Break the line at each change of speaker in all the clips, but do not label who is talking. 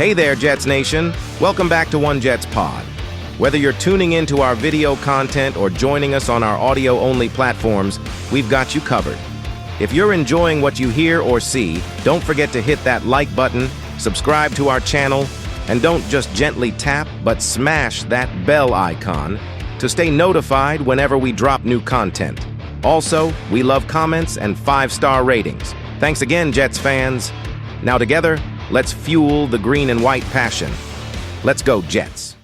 Hey there, Jets Nation. Welcome back to One Jets Pod. Whether you're tuning into our video content or joining us on our audio-only platforms, we've got you covered. If you're enjoying what you hear or see, don't forget to hit that like button, subscribe to our channel, and don't just gently tap, but smash that bell icon to stay notified whenever we drop new content. Also, we love comments and 5-star ratings. Thanks again, Jets fans. Now together, let's fuel the green and white passion. Let's go, Jets.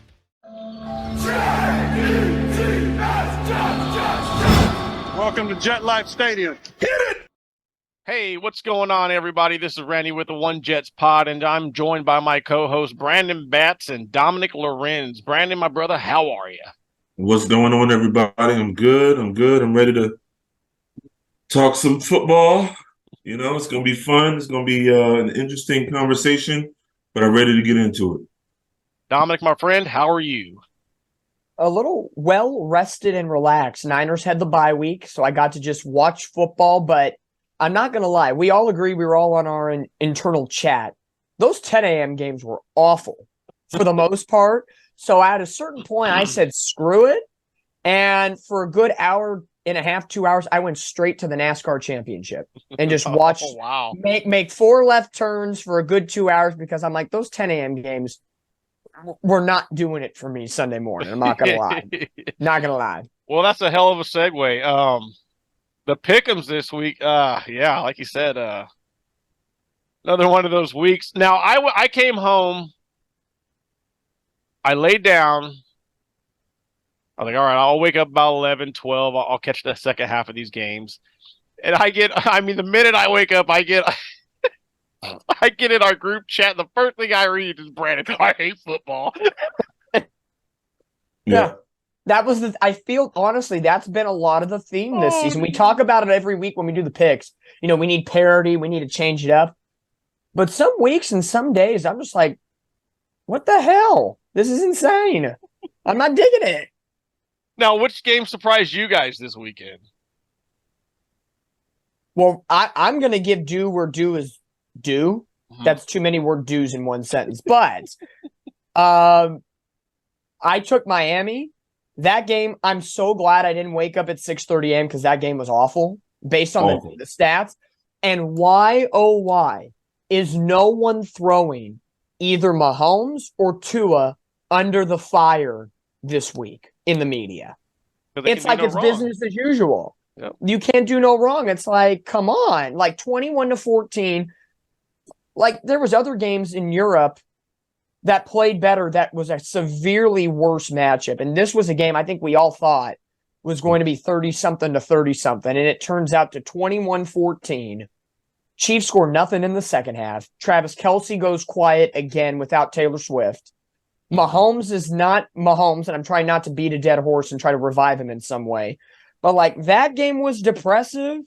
Welcome to Jet Life Stadium. Hit it!
Hey, what's going on, everybody? This is Randy with the One Jets Pod, and I'm joined by my co-hosts Brandon Batts and Dominic Lorenz. Brandon, my brother, how are you?
What's going on, everybody? I'm good. I'm ready to talk some football. You know, it's going to be fun. It's going to be an interesting conversation, but I'm ready to get into it.
Dominic, my friend, how are you?
A little well-rested and relaxed. Niners had the bye week, so I got to just watch football, but I'm not going to lie. We all agree, we were all on our internal chat. Those 10 a.m. games were awful for the most part. So at a certain point, I said, screw it. And for a good hour and a half, 2 hours, I went straight to the NASCAR championship and just watched make 4 left turns for a good 2 hours because I'm like, those 10 a.m. games were not doing it for me Sunday morning. I'm not going to lie. Not going to lie.
Well, that's a hell of a segue. The pick'ems this week, yeah, like you said, another one of those weeks. Now, I came home, I laid down, I was like, all right, I'll wake up about 11, 12. I'll catch the second half of these games. And the minute I wake up, I get in our group chat. The first thing I read is, Brandon, I hate football.
Yeah. That was I feel, honestly, that's been a lot of the theme this season. We talk about it every week when we do the picks. You know, we need parity. We need to change it up. But some weeks and some days, I'm just like, what the hell? This is insane. I'm not digging it.
Now, which game surprised you guys this weekend?
Well, I'm going to give due where due is due. Mm-hmm. That's too many word dues in one sentence. But I took Miami. That game, I'm so glad I didn't wake up at 6:30 a.m. because that game was awful based on the stats. And why, oh, why is no one throwing either Mahomes or Tua under the fire this week in the media? It's like it's business as usual. Yep. You can't do no wrong. It's like, come on, like 21-14. Like there was other games in Europe that played better that was a severely worse matchup. And this was a game I think we all thought was going to be 30-something to 30-something. And it turns out to 21-14. Chiefs score nothing in the second half. Travis Kelce goes quiet again without Taylor Swift. Mahomes is not Mahomes, and I'm trying not to beat a dead horse and try to revive him in some way. But, like, that game was depressive,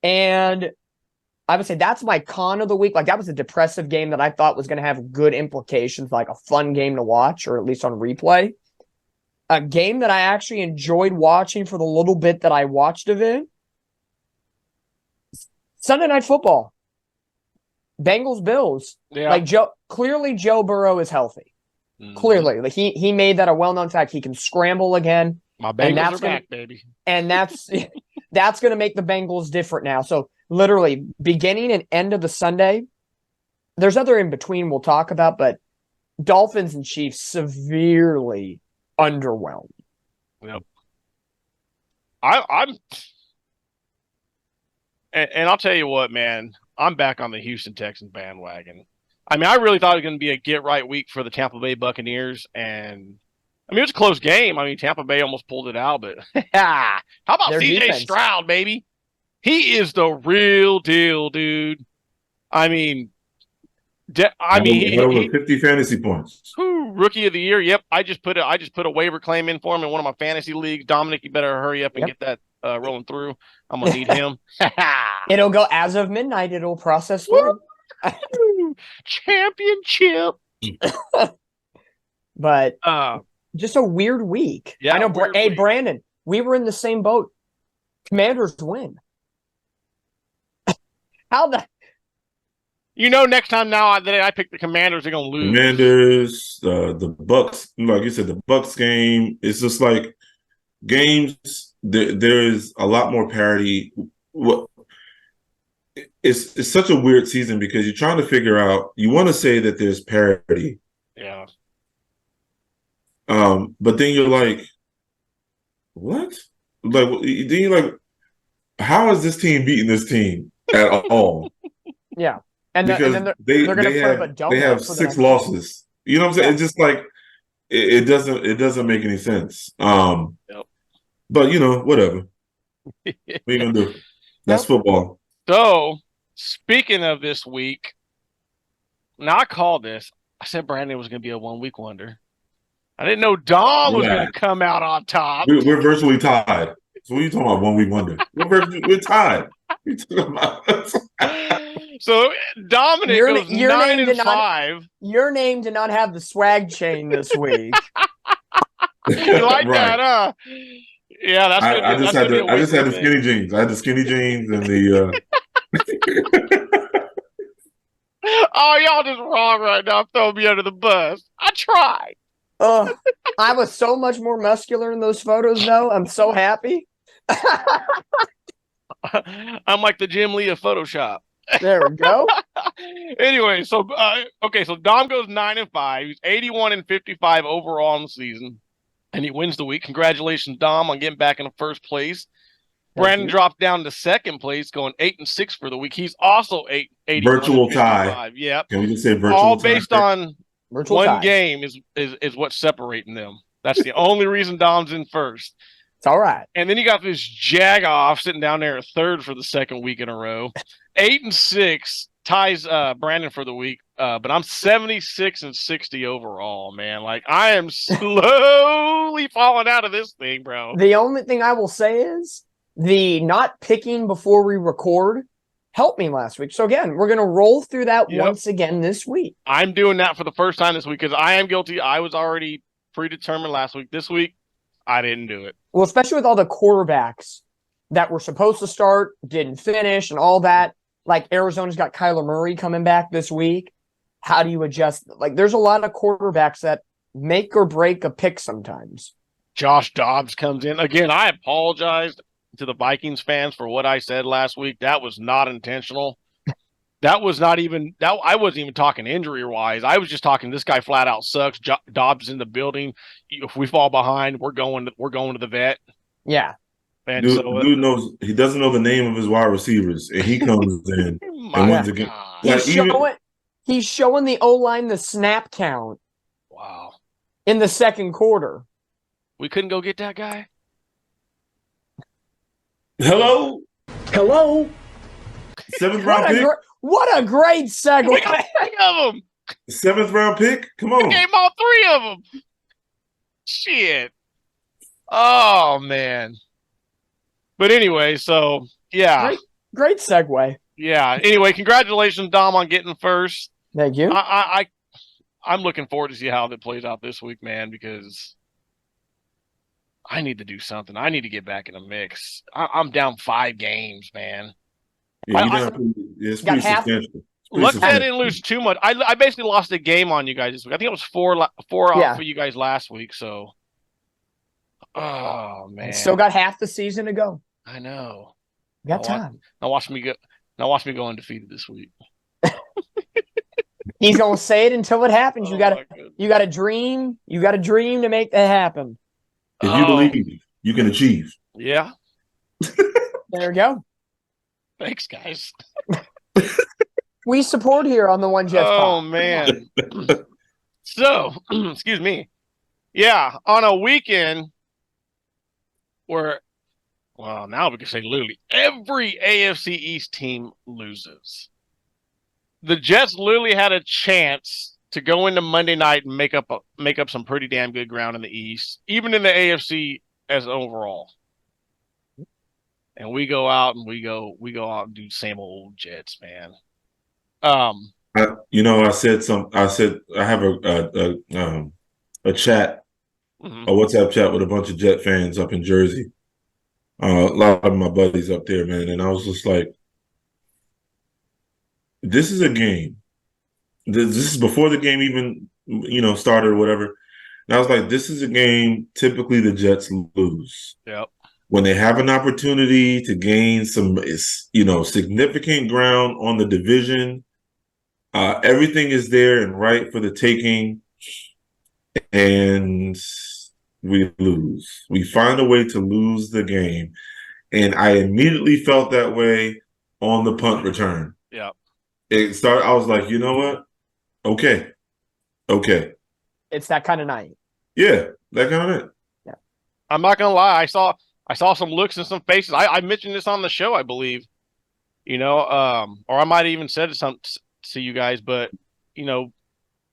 and I would say that's my con of the week. Like, that was a depressive game that I thought was going to have good implications, like a fun game to watch, or at least on replay. A game that I actually enjoyed watching for the little bit that I watched of it. Sunday Night Football. Bengals-Bills. Yeah. Like, clearly Joe Burrow is healthy. Mm-hmm. Clearly. Like, he made that a well-known fact. He can scramble again.
My Bengals are back, baby.
And that's going to make the Bengals different now. So, literally, beginning and end of the Sunday, there's other in between we'll talk about, but Dolphins and Chiefs severely underwhelmed.
Yep. And I'll tell you what, man, I'm back on the Houston Texans bandwagon. I mean, I really thought it was going to be a get-right week for the Tampa Bay Buccaneers, and I mean, it was a close game. I mean, Tampa Bay almost pulled it out, but how about CJ Stroud, baby? He is the real deal, dude. I mean,
he over 50 fantasy points.
Rookie of the year. Yep, I just put a waiver claim in for him in one of my fantasy leagues. Dominic, you better hurry up and get that rolling through. I'm gonna need him.
It'll go as of midnight. It'll process through.
Championship.
But just a weird week.
Yeah,
I know. Hey, Brandon, we were in the same boat. Commanders win. How the
Next time now that I pick the Commanders, they're gonna lose.
Commanders, the Bucks, like you said, the Bucks game. It's just like games. There is a lot more parity. It's such a weird season because you're trying to figure out. You want to say that there's parity,
Yeah.
but then you're like, what? Like then you're like, how is this team beating this team at all?
Yeah. And
Because
then they're going to put up a donut.
they have
for the
6
next
losses. You know what I'm saying?
Yeah.
It's just like it doesn't make any sense.
Yep.
But whatever. What are you gonna do? That's football.
So, speaking of this week, now I called this. I said Brandon was going to be a 1 week wonder. I didn't know Dom was going to come out on top.
We're virtually tied. So what are you talking about? 1 week wonder? We're tied. What are you talking about?
So Dominic goes 9-5.
Your name did not have the swag chain this week.
You like that, huh? Yeah, that's good.
I just had the skinny jeans. I had the skinny jeans and the.
Oh, y'all just wrong right now. Throw me under the bus. I tried.
I was so much more muscular in those photos, though. I'm so happy.
I'm like the Jim Lee of Photoshop.
There we go.
Anyway, so Dom goes 9-5. He's 81-55 overall in the season, and he wins the week. Congratulations, Dom, on getting back in the first place. Brandon dropped down to second place, going 8-6 for the week. He's also 81.
Virtual tie.
Yep.
Can we just say virtual?
All based on
virtual
one
tie.
game is what's separating them. That's the only reason Dom's in first.
It's all right. And
then you got this jag-off sitting down there at third for the second week in a row. 8-6 ties Brandon for the week, but I'm 76-60 overall, man. Like, I am slowly falling out of this thing, bro.
The only thing I will say is the not picking before we record helped me last week. So again, we're going to roll through that once again this week.
I'm doing that for the first time this week because I am guilty. I was already predetermined last week. This week, I didn't do it.
Well, especially with all the quarterbacks that were supposed to start, didn't finish, and all that. Like, Arizona's got Kyler Murray coming back this week. How do you adjust? Like, there's a lot of quarterbacks that make or break a pick sometimes.
Josh Dobbs comes in. Again, I apologized to the Vikings fans for what I said last week. That was not intentional. That was not even – I wasn't even talking injury-wise. I was just talking this guy flat out sucks. Dobbs is in the building. If we fall behind, we're going to the vet.
Yeah.
And
dude knows – he doesn't know the name of his wide receivers, and he comes in and wins again.
He's showing the O-line the snap count.
Wow.
In the second quarter.
We couldn't go get that guy?
Hello? 7th round pick?
What a great segue.
We got 3 of them.
7th round pick? Come on.
We gave all 3 of them. Shit. Oh, man. But anyway, so, yeah.
Great segue.
Yeah. Anyway, congratulations, Dom, on getting first.
Thank you.
I'm looking forward to see how that plays out this week, man, because I need to do something. I need to get back in the mix. I'm down 5 games, man.
Yeah, it's pretty substantial.
Luckily, I didn't lose too much. I basically lost a game on you guys this week. I think it was 4 off for you guys last week. So, oh man,
still got half the season to go.
I know.
Got time.
Now watch me go undefeated this week.
He's gonna say it until it happens. You got to dream. You got to dream to make that happen.
If you believe, you can achieve.
Yeah.
There we go.
Thanks, guys.
We support here on the One Jets.
Oh, man. So, excuse me. Yeah, on a weekend where, well, now we can say literally every AFC East team loses. The Jets literally had a chance to go into Monday night and make up some pretty damn good ground in the East, even in the AFC as overall. And we go out and we go out and do same old Jets, man.
I have a chat, a WhatsApp chat with a bunch of Jet fans up in Jersey. A lot of my buddies up there, man, and I was just like, this is a game. This is before the game even, started or whatever. And I was like, this is a game typically the Jets lose.
Yep.
When they have an opportunity to gain some, significant ground on the division, everything is there and right for the taking, and we lose. We find a way to lose the game. And I immediately felt that way on the punt return.
Yep.
I was like, you know what? Okay.
It's that kind of night.
Yeah, that kind of night.
Yeah.
I'm not gonna lie. I saw some looks and some faces. I mentioned this on the show, I believe. Or I might have even said it to you guys, but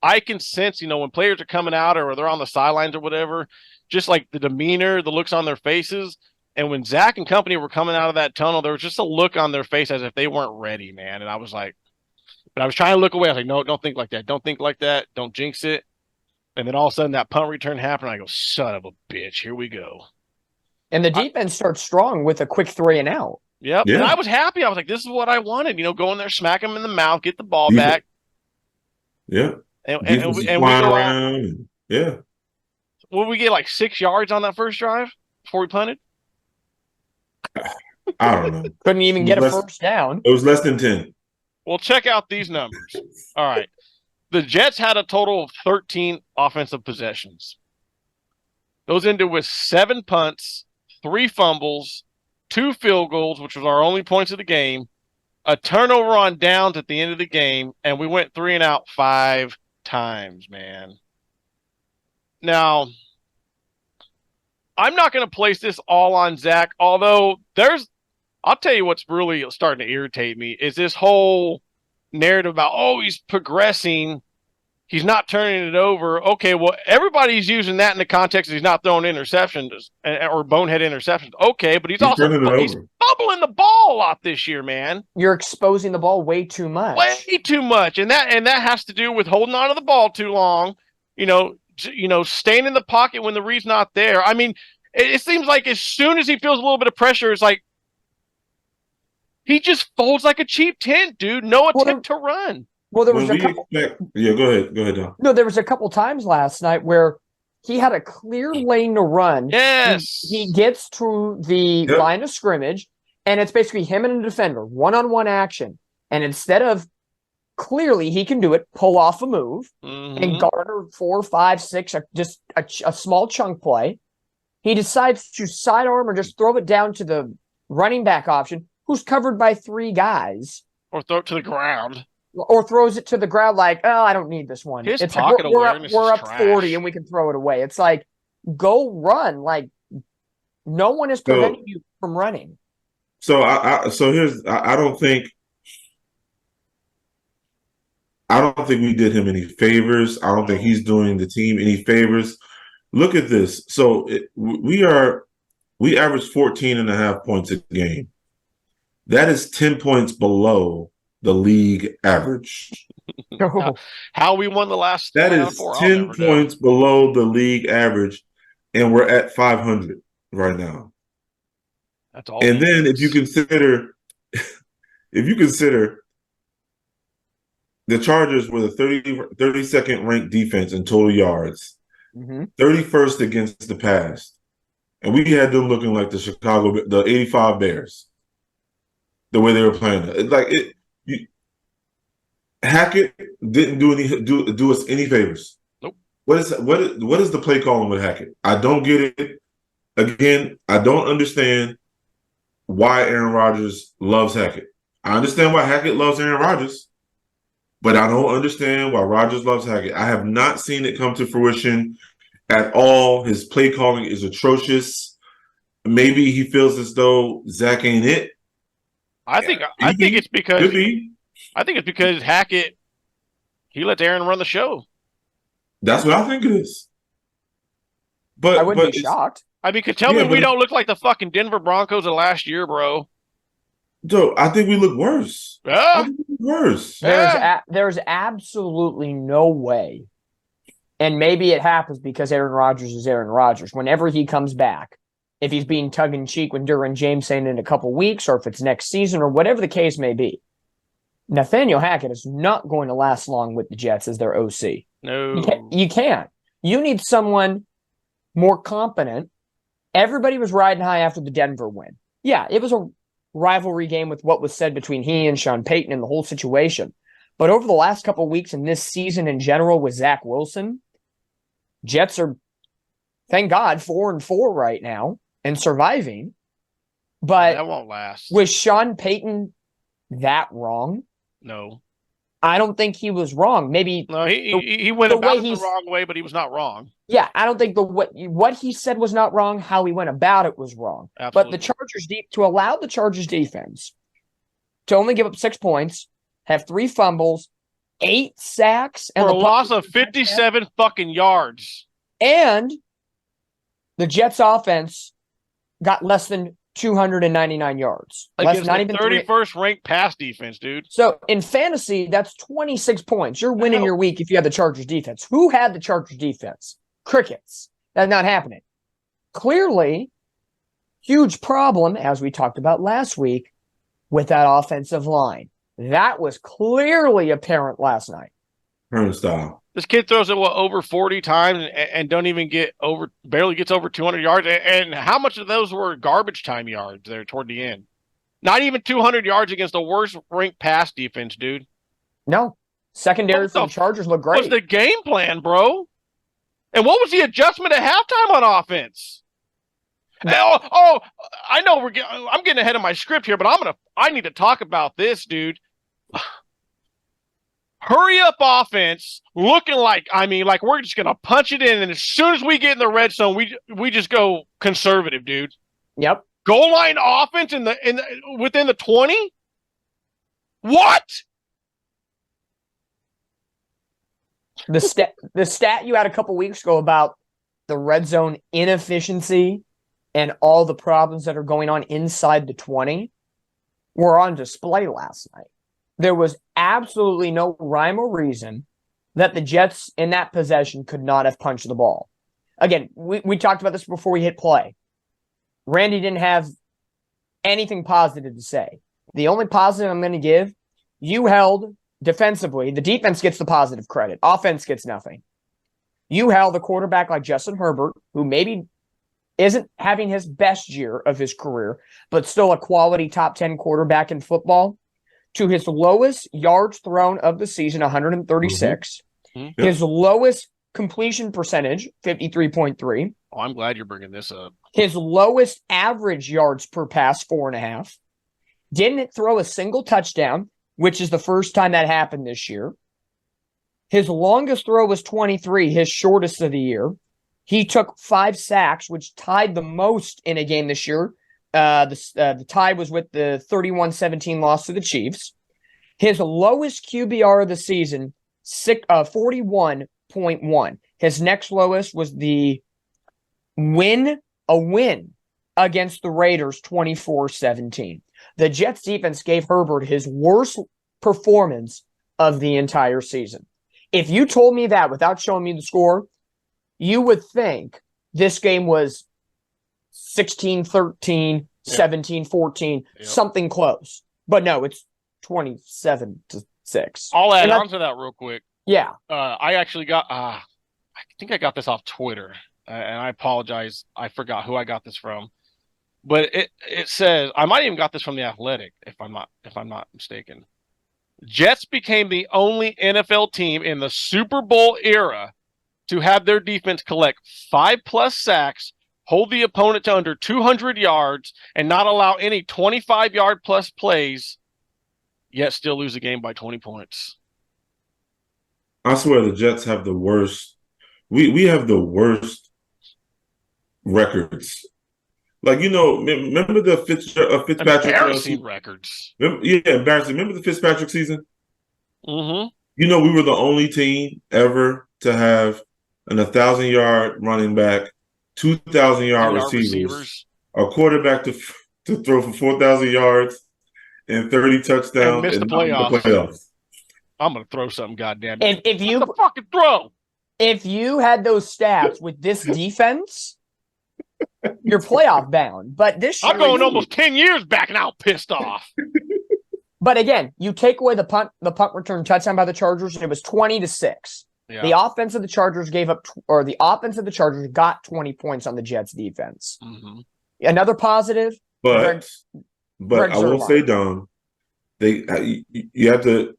I can sense, when players are coming out or they're on the sidelines or whatever, just like the demeanor, the looks on their faces. And when Zach and company were coming out of that tunnel, there was just a look on their face as if they weren't ready, man. And I was like, but I was trying to look away. I was like, no, don't think like that. Don't think like that. Don't jinx it. And then all of a sudden that punt return happened. I go, son of a bitch, here we go.
And the defense starts strong with a quick 3 and out.
Yep.
Yeah.
And I was happy. I was like, this is what I wanted. Go in there, smack him in the mouth, get the ball back.
Yeah.
And we
flying
go
around. Yeah.
Will we get like 6 yards on that first drive before we punted?
I don't know.
Couldn't even get a first down.
It was less than 10.
Well, check out these numbers. All right. The Jets had a total of 13 offensive possessions. Those ended with 7 punts, 3 fumbles, 2 field goals, which was our only points of the game, a turnover on downs at the end of the game, and we went 3 and out 5 times, man. Now, I'm not going to place this all on Zach, although I'll tell you what's really starting to irritate me is this whole narrative about, he's progressing. He's not turning it over. Okay, well, everybody's using that in the context of he's not throwing interceptions or bonehead interceptions. Okay, but he's also bubbling the ball a lot this year, man.
You're exposing the ball way too much.
Way too much. And that has to do with holding on to the ball too long, staying in the pocket when the read's not there. I mean, it seems like as soon as he feels a little bit of pressure, it's like he just folds like a cheap tent, dude. No attempt to run.
Well, there was a couple.
Yeah, go ahead. Go ahead, Don.
No, there was a couple times last night where he had a clear lane to run.
Yes.
He gets to the line of scrimmage, and it's basically him and a defender, one-on-one action. And instead of clearly he can do it, pull off a move, and garner 4, 5, 6, just a small chunk play, he decides to sidearm or just throw it down to the running back option, who's covered by 3 guys.
Or throw it to the ground.
Or throws it to the ground like, I don't need this one.
His
it's
pocket
like,
awareness
we're
is
up
trash.
40 and we can throw it away. It's like, go run. Like, no one is preventing you from running.
So I don't think we did him any favors. I don't think he's doing the team any favors. Look at this. So we average 14.5 points a game. That is 10 points below the league average.
How we won the last
that is 10 points below the league average, and we're at 500 right now.
That's all.
And then if you consider the Chargers were the 32nd ranked defense in total yards, 31st against the pass, and we had them looking like the 85 Bears. The way they were playing it, Hackett didn't do us any favors.
Nope.
What is the play calling with Hackett? I don't get it. Again, I don't understand why Aaron Rodgers loves Hackett. I understand why Hackett loves Aaron Rodgers, but I don't understand why Rodgers loves Hackett. I have not seen it come to fruition at all. His play calling is atrocious. Maybe he feels as though Zach ain't it.
I think it's because Hackett, he lets Aaron run the show.
That's what I think it is. But
I wouldn't be shocked.
I mean, tell me we don't look like the fucking Denver Broncos of last year, bro.
Joe, I think we look worse.
Yeah.
Worse.
There's absolutely no way, and maybe it happens because Aaron Rodgers is Aaron Rodgers. Whenever he comes back, if he's being tongue-in-cheek when Derwin James saying in a couple weeks, or if it's next season, or whatever the case may be, Nathaniel Hackett is not going to last long with the Jets as their OC.
No.
You can't. You need someone more competent. Everybody was riding high after the Denver win. Yeah, it was a rivalry game with what was said between he and Sean Payton and the whole situation. But over the last couple of weeks and this season in general with Zach Wilson, Jets are, thank God, 4-4 right now and surviving. But
that won't last.
Was Sean Payton that wrong?
No.
I don't think he was wrong. Maybe
no, he went about it the wrong way, but he was not wrong.
Yeah, I don't think what he said was not wrong. How he went about it was wrong.
Absolutely.
But the Chargers to allow the Chargers defense to only give up 6 points, have 3 fumbles, 8 sacks, and
for a loss of 57 fucking yards,
and the Jets' offense got less than 299 yards.
Against not even 31st ranked pass defense, dude.
So in fantasy, that's 26 points. You're winning your week if you have the Chargers defense. Who had the Chargers defense? Crickets. That's not happening. Clearly, huge problem, as we talked about last week, with that offensive line. That was clearly apparent last night.
Turnstile.
This kid throws it over 40 times and don't even barely gets over 200 yards. And how much of those were garbage time yards there toward the end? Not even 200 yards against the worst ranked pass defense, dude.
No. Secondary for the Chargers look great.
What's the game plan, bro? And what was the adjustment at halftime on offense? Oh, I know I'm getting ahead of my script here, but I need to talk about this, dude. Hurry up offense, looking like we're just gonna punch it in, and as soon as we get in the red zone, we just go conservative, dude.
Yep.
Goal line offense within the 20. What?
The stat you had a couple weeks ago about the red zone inefficiency and all the problems that are going on inside the 20 were on display last night. There was absolutely no rhyme or reason that the Jets in that possession could not have punched the ball. Again, we talked about this before we hit play. Randy didn't have anything positive to say. The only positive I'm going to give, you held defensively. The defense gets the positive credit. Offense gets nothing. You held a quarterback like Justin Herbert, who maybe isn't having his best year of his career, but still a quality top 10 quarterback in football, to his lowest yards thrown of the season, 136.
Mm-hmm.
His lowest completion percentage, 53.3.
Oh, I'm glad you're bringing this up.
His lowest average yards per pass, 4.5. Didn't throw a single touchdown, which is the first time that happened this year. His longest throw was 23, his shortest of the year. He took 5 sacks, which tied the most in a game this year. The tie was with the 31-17 loss to the Chiefs. His lowest QBR of the season, 41.1. His next lowest was a win against the Raiders, 24-17. The Jets defense gave Herbert his worst performance of the entire season. If you told me that without showing me the score, you would think this game was 16-13, 17-14, something close. But no, it's 27-6.
I'll add on to that real quick.
Yeah.
I actually got, I think I got this off Twitter, and I apologize. I forgot who I got this from. But it says, I might even got this from The Athletic, if I'm not mistaken. Jets became the only NFL team in the Super Bowl era to have their defense collect 5+ sacks, hold the opponent to under 200 yards, and not allow any 25-yard plus plays, yet still lose a game by 20 points.
I swear the Jets have the worst. We have the worst records. Like, remember the Fitzpatrick
embarrassing records.
Embarrassing. Remember the Fitzpatrick season?
Mm-hmm.
We were the only team ever to have an 1,000-yard running back, 2,000-yard receivers, a quarterback to throw for 4,000 yards and 30 touchdowns,
and miss the playoffs. I'm gonna throw something, goddamn it!
If you
fucking throw,
if you had those stats with this defense, you're playoff bound. But this year,
I'm going almost 10 years back now, pissed off.
But again, you take away the punt return touchdown by the Chargers, and it was 20-6.
Yeah.
The offense of the Chargers got 20 points on the Jets defense.
Mm-hmm.
Another positive,
But
Greg
I will
Zuerlein.
say, Dom, you have to.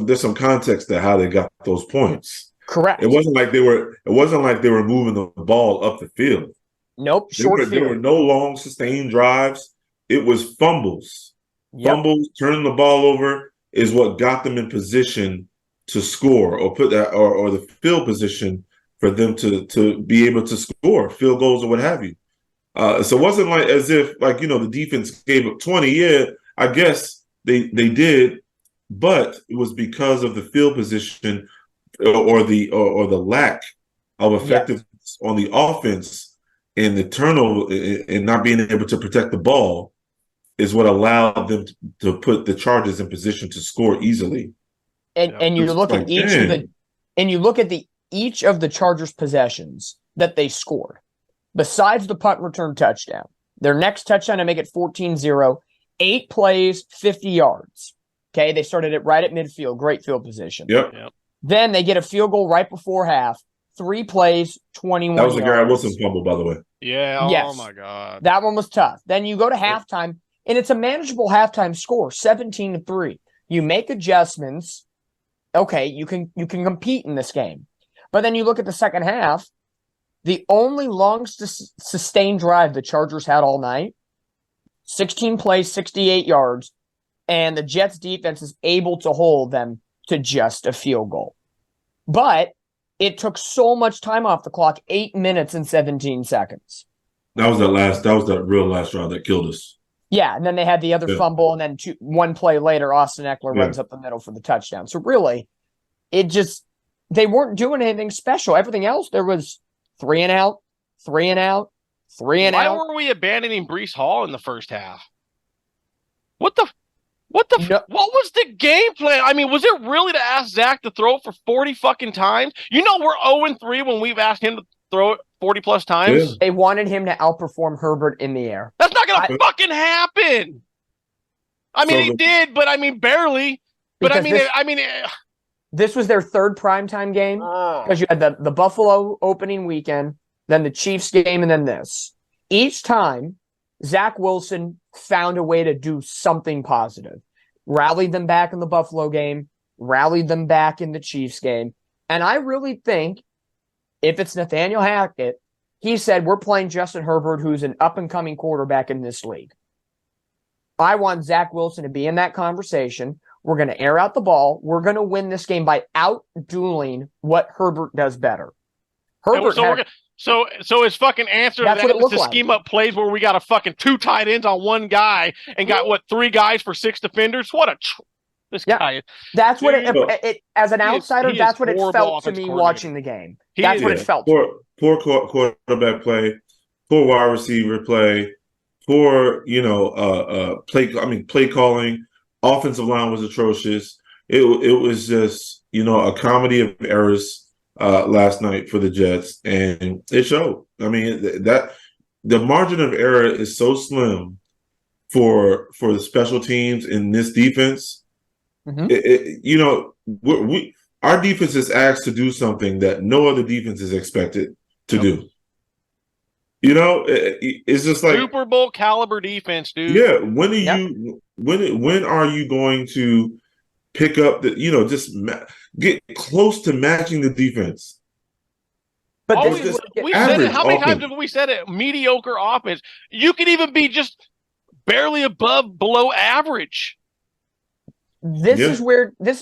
There's some context to how they got those points.
Correct.
It wasn't like they were moving the ball up the field.
Nope.
There were no long sustained drives. It was fumbles.
Yep.
Fumbles, turning the ball over is what got them in position to score, or put that, or the field position for them to be able to score field goals or what have you. So it wasn't like as if the defense gave up 20. Yeah, I guess they did, but it was because of the field position or the lack of effectiveness on the offense and the turnover and not being able to protect the ball is what allowed them to put the Chargers in position to score easily.
And you look at each of the Chargers possessions that they scored. Besides the punt return touchdown, their next touchdown to make it 14-0, 8 plays, 50 yards. Okay, they started it right at midfield, great field position.
Yep.
Then they get a field goal right before half, 3 plays, 21 yards.
That was a Garrett Wilson fumble, by the way.
Yeah.
Yes.
Oh my God.
That one was tough. Then you go to halftime, and it's a manageable halftime score, 17-3. You make adjustments. Okay, you can compete in this game. But then you look at the second half, the only long sustained drive the Chargers had all night, 16 plays, 68 yards, and the Jets defense is able to hold them to just a field goal. But it took so much time off the clock, 8 minutes and 17 seconds.
That was that real last drive that killed us.
Yeah, and then they had the other fumble, and then one play later, Austin Eckler runs up the middle for the touchdown. So really, they weren't doing anything special. Everything else, there was 3 and out, 3 and out, 3 and out.
Why were we abandoning Breece Hall in the first half? What was the game plan? I mean, was it really to ask Zach to throw it for 40 fucking times? We're 0-3 when we've asked him to throw it 40 plus times.
Yeah.
They wanted him to outperform Herbert in the air.
That's not gonna fucking happen. I mean, he did, but I mean, barely. But
This was their third primetime game because you had the Buffalo opening weekend, then the Chiefs game, and then this. Each time, Zach Wilson found a way to do something positive. Rallied them back in the Buffalo game, rallied them back in the Chiefs game. And I really think if it's Nathaniel Hackett, he said, we're playing Justin Herbert, who's an up-and-coming quarterback in this league. I want Zach Wilson to be in that conversation. We're going to air out the ball. We're going to win this game by out-dueling what Herbert does better.
So his fucking answer to that is to scheme up plays where we got a fucking 2 tight ends on one guy and got 3 guys for 6 defenders. This guy.
That's what it as an outsider. That's what it felt to me watching the game. That's what it felt.
Poor quarterback play, poor wide receiver play, poor play calling. Offensive line was atrocious. It was just a comedy of errors last night for the Jets, and it showed. I mean that the margin of error is so slim for the special teams in this defense. Mm-hmm. Our defense is asked to do something that no other defense is expected to do. It's just like
Super Bowl caliber defense, dude.
Yeah, when are you going to pick up get close to matching the defense?
But
we said it. How many times have we said it? Mediocre offense. You could even be just barely below average.
This is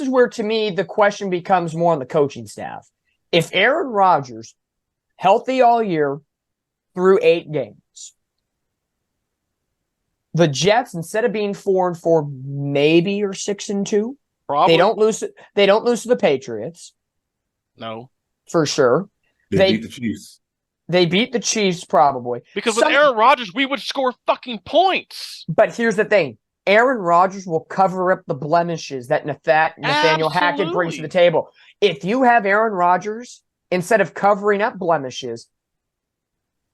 where to me the question becomes more on the coaching staff. If Aaron Rodgers healthy all year through 8 games, the Jets, instead of being 4-4, maybe or 6-2,
probably.
They don't lose to the Patriots.
No,
for sure.
They beat the Chiefs.
They beat the Chiefs probably
because with Aaron Rodgers, we would score fucking points.
But here's the thing: Aaron Rodgers will cover up the blemishes that Nathaniel Hackett brings to the table. If you have Aaron Rodgers, instead of covering up blemishes,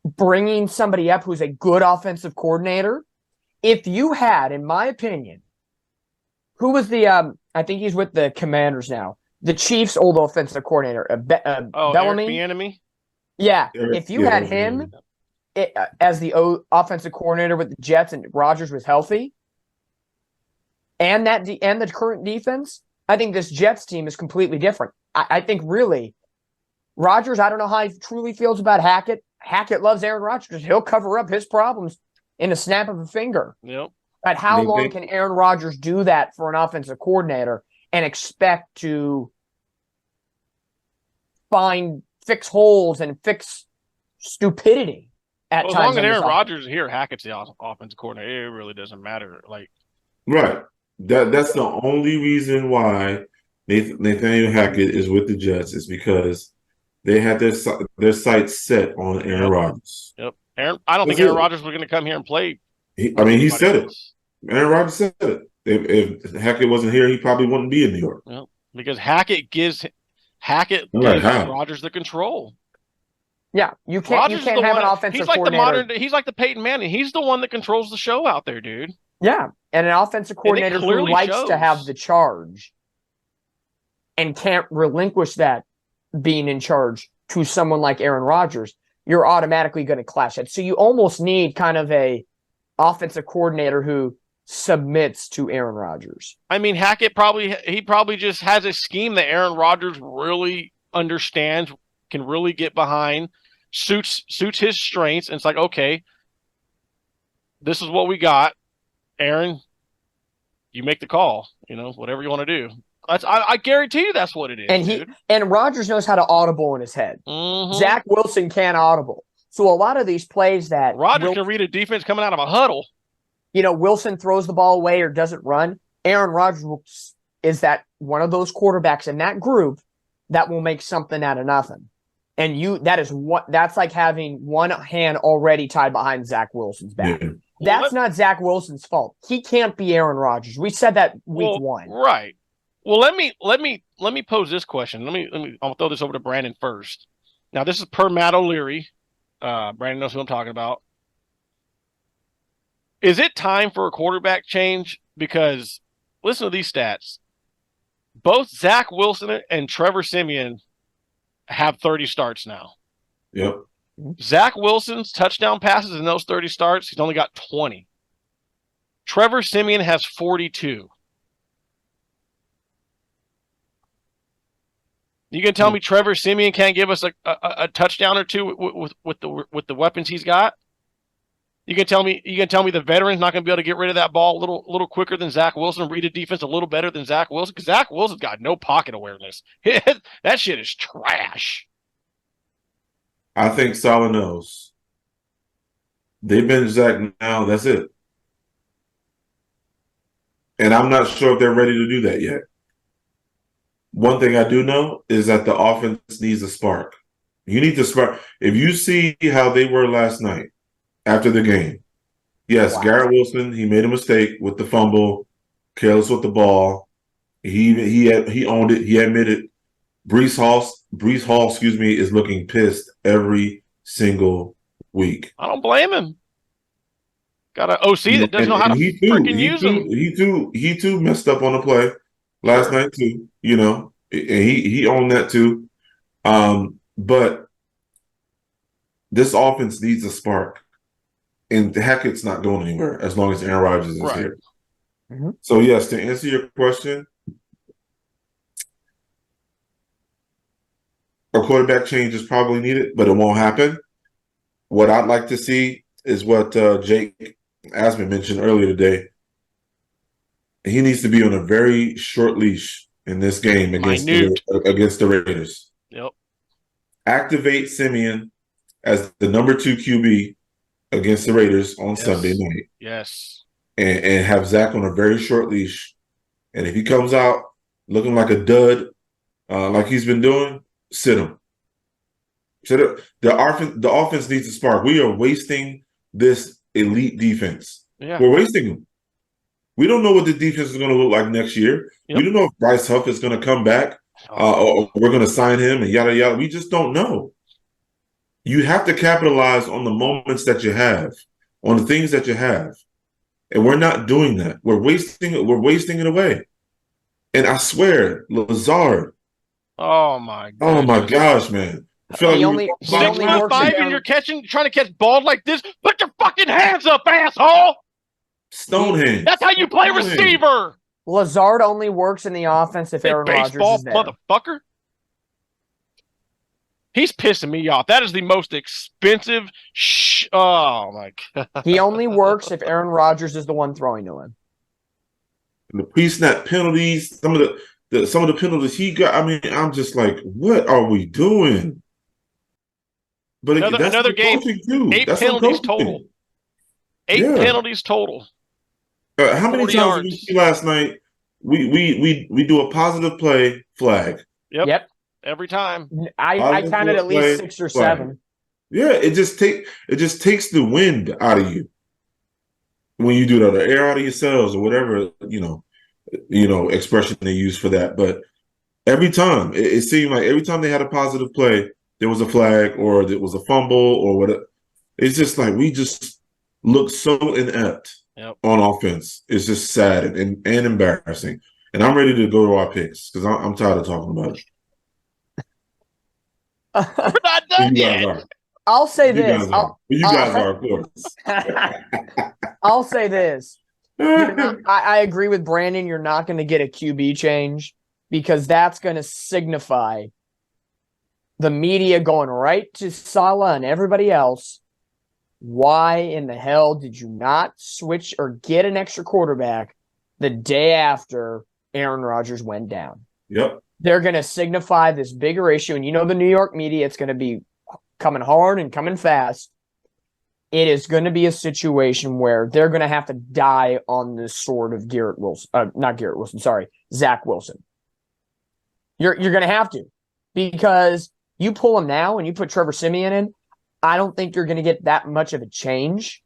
bringing somebody up who's a good offensive coordinator, if you had, in my opinion, Who was the I think he's with the Commanders now. The Chiefs' old offensive coordinator, Bellamy.
Eric Bieniemy?
Yeah,
Eric-
if you
yeah,
had
Eric
him
Bieniemy.
as the offensive coordinator with the Jets and Rodgers was healthy, and and the current defense, I think this Jets team is completely different. I think really, Rodgers. I don't know how he truly feels about Hackett. Hackett loves Aaron Rodgers. He'll cover up his problems in a snap of a finger.
Yep.
But how long can Aaron Rodgers do that for an offensive coordinator and expect to fix holes and fix stupidity at
As
times?
long as Aaron Rodgers is here, Hackett's the offensive coordinator. It really doesn't matter. Like,
Right. That's the only reason why Nathaniel Hackett is with the Jets is because they had their sights set on Aaron Rodgers.
Yep. I don't think Aaron Rodgers was going to come here and play.
He said it. Aaron Rodgers said it. If Hackett wasn't here, he probably wouldn't be in New York.
Yep. Because Hackett gives Rodgers the control.
Yeah, you can't have an offensive coordinator.
He's like the Peyton Manning. He's the one that controls the show out there, dude.
Yeah, and an offensive coordinator who likes to have the charge and can't relinquish that being in charge to someone like Aaron Rodgers, you're automatically going to clash it. So you almost need kind of a offensive coordinator who submits to Aaron Rodgers.
I mean, Hackett probably just has a scheme that Aaron Rodgers really understands, can really get behind, suits his strengths, and it's like, okay, this is what we got. Aaron, you make the call. Whatever you want to do. I guarantee you that's what it is.
And Rodgers knows how to audible in his head.
Mm-hmm.
Zach Wilson can't audible. So a lot of these plays that
Rodgers can read a defense coming out of a huddle.
Wilson throws the ball away or doesn't run. Aaron Rodgers is that one of those quarterbacks in that group that will make something out of nothing. And that's like having one hand already tied behind Zach Wilson's back. Yeah. That's not Zach Wilson's fault. He can't be Aaron Rodgers. We said that week one.
Right. Well, let me pose this question. I'll throw this over to Brandon first. Now, this is per Matt O'Leary. Brandon knows who I'm talking about. Is it time for a quarterback change? Because listen to these stats. Both Zach Wilson and Trevor Siemian have 30 starts now.
Yep.
Zach Wilson's touchdown passes in those 30 starts, he's only got 20. Trevor Siemian has 42. You can tell me Trevor Siemian can't give us a touchdown or two with the weapons he's got? You can tell me the veteran's not going to be able to get rid of that ball a little quicker than Zach Wilson, read a defense a little better than Zach Wilson? Because Zach Wilson's got no pocket awareness. That shit is trash.
I think Saleh knows. They've been Zach now. That's it. And I'm not sure if they're ready to do that yet. One thing I do know is that the offense needs a spark. You need to spark. If you see how they were last night after the game, yes, wow. Garrett Wilson, he made a mistake with the fumble, careless with the ball. He owned it. He admitted. Breece Hall, is looking pissed every single week.
I don't blame him. Got an OC that doesn't know how to freaking use him.
He too messed up on the play last night too. And he owned that too. But this offense needs a spark, and Hackett's not going anywhere as long as Aaron Rodgers is here. Mm-hmm. So yes, to answer your question. A quarterback change is probably needed, but it won't happen. What I'd like to see is what Jake Asman mentioned earlier today. He needs to be on a very short leash in this game against the Raiders.
Yep.
Activate Siemian as the number 2 QB against the Raiders on Sunday night.
Yes.
And have Zach on a very short leash. And if he comes out looking like a dud, like he's been doing, sit him. The offense needs a spark. We are wasting this elite defense.
Yeah.
We're wasting them. We don't know what the defense is going to look like next year. Yep. We don't know if Bryce Huff is going to come back or we're going to sign him and yada, yada. We just don't know. You have to capitalize on the moments that you have, on the things that you have. And we're not doing that. We're wasting it away. And I swear, Lazard,
Oh my
oh my
goodness.
gosh, man. I feel like
He
we
only-
were
he only works
65
it
and
down.
you're trying to catch balls like this. Put your fucking hands up, asshole.
Stonehenge.
That's how you play
Stonehenge.
receiver.
Lazard only works in the offense if
Hey,
Aaron Rodgers
baseball
is there.
motherfucker. He's pissing me off. That is the most expensive. Oh my god.
He only works if Aaron Rodgers is the one throwing to him.
And the pre-snap penalties, some of the penalties he got. I mean, I'm just like, what are we doing? But
Another
that's
game.
coaching too.
8
That's
penalties
coaching.
total. 8
Yeah.
penalties total.
How many
40
times did we
yards.
see last night? We do a positive play flag.
Yep. Every time.
I counted at least 6 or 7.
Yeah, it just takes the wind out of you when you do that, the air out of your cells or whatever expression they use for that. But every time it seemed like every time they had a positive play, there was a flag or there was a fumble or whatever. It's just like we just look so inept on offense. It's just sad and embarrassing. And I'm ready to go to our picks because I'm tired of talking about it.
We're not done yet.
I'll say
You
this.
guys are, of course.
I'll say this. I agree with Brandon. You're not going to get a QB change because that's going to signify the media going right to Saleh and everybody else. Why in the hell did you not switch or get an extra quarterback the day after Aaron Rodgers went down?
Yep.
They're going to signify this bigger issue. And the New York media, it's going to be coming hard and coming fast. It is going to be a situation where they're going to have to die on this sword of Zach Wilson. You're going to have to, because you pull him now and you put Trevor Siemian in, I don't think you're going to get that much of a change.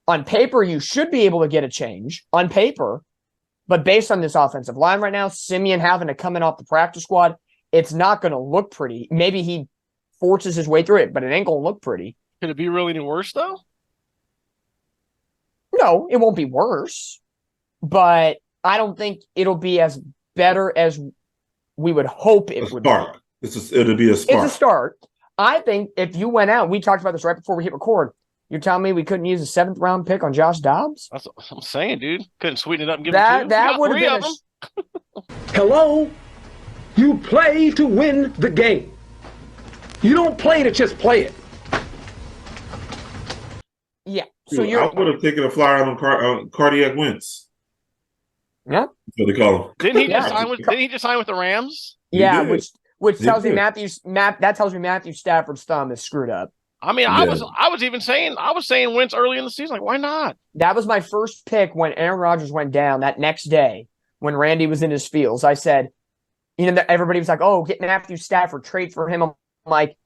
On paper, you should be able to get a change on paper, but based on this offensive line right now, Siemian having to come in off the practice squad, it's not going to look pretty. Maybe he forces his way through it, but it ain't going to look pretty.
Could it be really any worse, though?
No, it won't be worse, but I don't think it'll be as better as we would hope it would be.
It'll be a spark.
It's a start. I think if you went out, we talked about this right before we hit record. You're telling me we couldn't use a 7th round pick on Josh Dobbs?
That's what I'm saying, dude. Couldn't sweeten it up and give
That
him 2.
that would have
them.
been
Hello? You play to win the game. You don't play to just play it.
yeah.
So I would have taken a flyer on cardiac wins.
Yeah.
That's what they call him.
Didn't he
Yeah.
just sign with the Rams?
Yeah,
did.
which
He
tells me
did.
that tells me Matthew Stafford's thumb is screwed up.
I mean,
Yeah.
I was saying Wentz early in the season. Like, why not?
That was my first pick when Aaron Rodgers went down that next day when Randy was in his fields. I said, everybody was like, "Oh, get Matthew Stafford, trade for him." I'm like,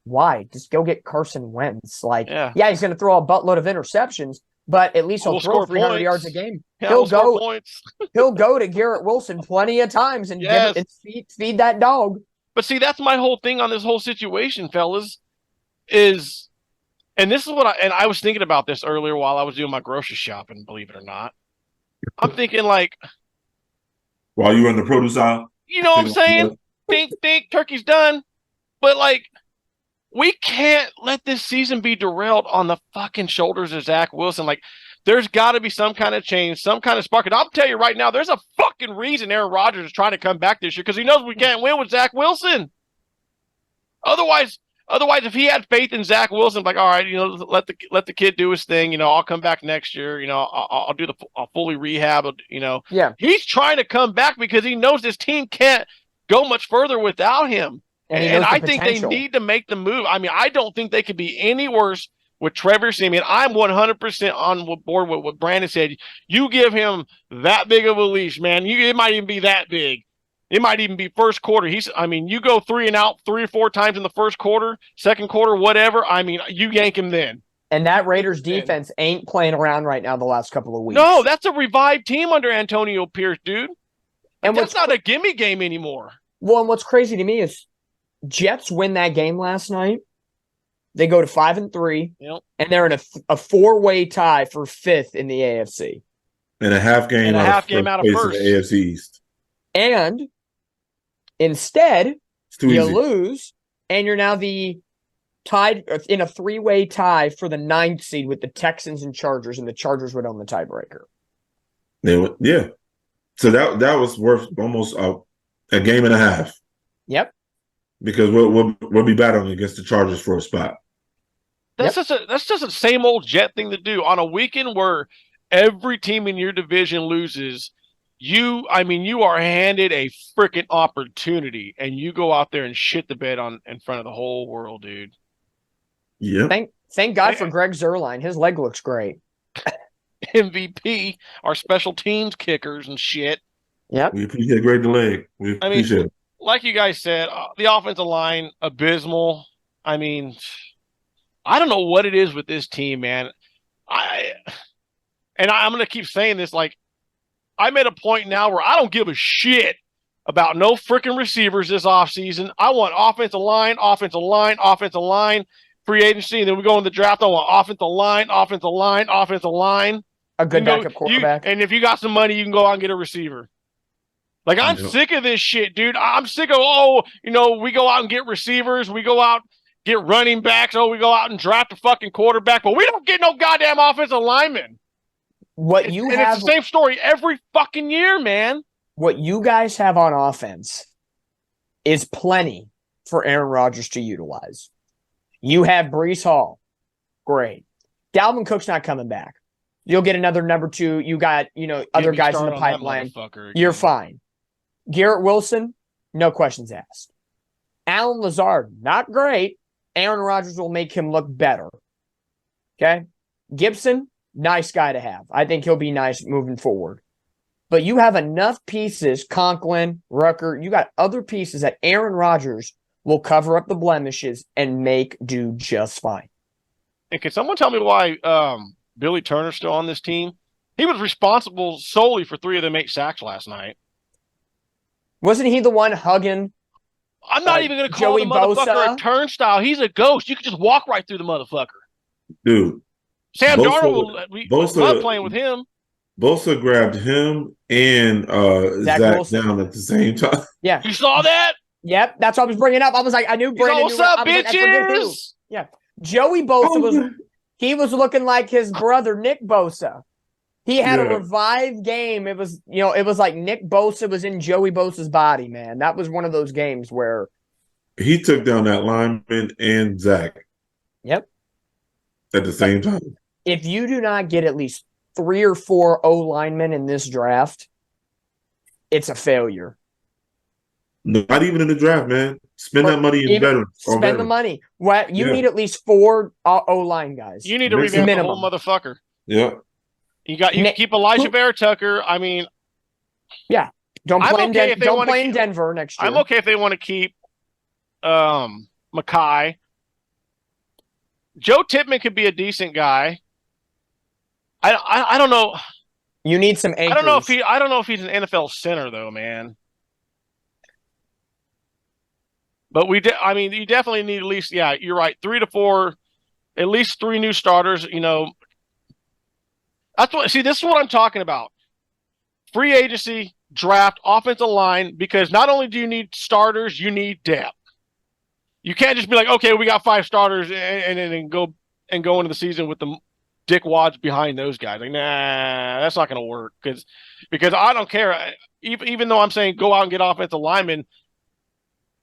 why? Just go get Carson Wentz. Like, yeah he's going to throw a buttload of interceptions, but at least he'll
We'll
throw
score
300
points.
yards a game.
Yeah,
He'll
we'll score
go.
points.
He'll go to Garrett Wilson plenty of times and
Yes.
feed that dog.
But see, that's my whole thing on this whole situation, fellas, is, and this is what I was thinking about this earlier while I was doing my grocery shopping, believe it or not. I'm thinking, like,
While you were in the produce aisle.
you know what I'm saying? Think, turkey's done. But, like, we can't let this season be derailed on the fucking shoulders of Zach Wilson. Like, there's got to be some kind of change, some kind of spark. And I'll tell you right now, there's a fucking reason Aaron Rodgers is trying to come back this year, because he knows we can't win with Zach Wilson. Otherwise, if he had faith in Zach Wilson, like, all right, let the kid do his thing. I'll come back next year. I'll fully rehab.
Yeah.
He's trying to come back because he knows this team can't go much further without him. And I think they need to make the move. I mean, I don't think they could be any worse with Trevor Siemian. I'm 100% on board with what Brandon said. You give him that big of a leash, man. It might even be that big. It might even be first quarter. You go 3 and out 3 or 4 times in the first quarter, second quarter, whatever. I mean, you yank him then.
And that Raiders defense ain't playing around right now the last couple of weeks.
No, that's a revived team under Antonio Pierce, dude.
And
that's not a gimme game anymore.
Well, and what's crazy to me is Jets win that game last night. They go to 5-3,
Yep.
and they're in a 4-way tie for 5th in the AFC.
And a half game
And a
out
half
of
game
first
out of
place
first.
in the AFC East.
And instead,
It's too
you
easy.
lose, and you're now the tied in a 3-way tie for the 9th seed with the Texans and Chargers, and the Chargers would own the tiebreaker.
Yeah. So that was worth almost a game and a half.
Yep.
Because we'll be battling against the Chargers for a spot.
That's just a same old Jet thing to do on a weekend where every team in your division loses. You are handed a freaking opportunity, and you go out there and shit the bed in front of the whole world, dude.
Yeah.
Thank God for Greg Zuerlein. His leg looks great.
MVP, our special teams kickers and shit.
Yep.
We appreciate Greg DeLay. We appreciate it.
Like you guys said, the offensive line, abysmal. I mean, I don't know what it is with this team, man. I'm going to keep saying this. Like, I'm at a point now where I don't give a shit about no freaking receivers this offseason. I want offensive line, free agency, and then we go in the draft. I want offensive line.
A good backup quarterback.
And if you got some money, you can go out and get a receiver. Like, I'm sick of this shit, dude. I'm sick of, we go out and get receivers. We go out, get running backs. We go out and draft a fucking quarterback. But we don't get no goddamn offensive lineman.
It's
the same story every fucking year, man.
What you guys have on offense is plenty for Aaron Rodgers to utilize. You have Breece Hall. Great. Dalvin Cook's not coming back. You'll get another number 2. You got, other guys in the pipeline. You're fine. Garrett Wilson, no questions asked. Alan Lazard, not great. Aaron Rodgers will make him look better. Okay? Gibson, nice guy to have. I think he'll be nice moving forward. But you have enough pieces, Conklin, Rucker, you got other pieces that Aaron Rodgers will cover up the blemishes and make do just fine.
And can someone tell me why Billy Turner's still on this team? He was responsible solely for 3 of them 8 sacks last night.
Wasn't he the one hugging?
I'm not even going to call
Joey
the motherfucker
Bosa?
a turnstile. He's a ghost. You can just walk right through the motherfucker.
Dude.
Sam
Bosa-
Darnold,
Bosa-
love playing with him.
Bosa grabbed him and Zach
Wilson.
down at the same time.
Yeah.
You saw that?
Yep. That's what I was bringing up. I was like, I knew Brandon.
What's up,
I forget who.
bitches?
Yeah. Joey Bosa was looking like his brother, Nick Bosa. He had a revived game. It was like Nick Bosa was in Joey Bosa's body, man. That was one of those games where
He took down that lineman and Zach.
Yep.
At the same time.
If you do not get at least 3 or 4 O linemen in this draft, it's a failure.
Not even in the draft, man. Spend that money in veterans.
Spend the money. What you need at least 4 O line guys.
You need to revamp the whole motherfucker.
Yeah.
You keep Elijah Vera-Tucker. I mean,
yeah. Don't play in Denver next year.
I'm okay if they want to keep Mackay. Joe Tippmann could be a decent guy. I don't know.
You need some anchors.
I don't know if he's an NFL center though, man. But you definitely need at least, you're right, 3 to 4, at least 3 new starters. This is what I'm talking about. Free agency, draft, offensive line, because not only do you need starters, you need depth. You can't just be like, okay, we got 5 starters and go into the season with the dickwads behind those guys. Like, nah, that's not going to work because I don't care. Even though I'm saying go out and get offensive linemen,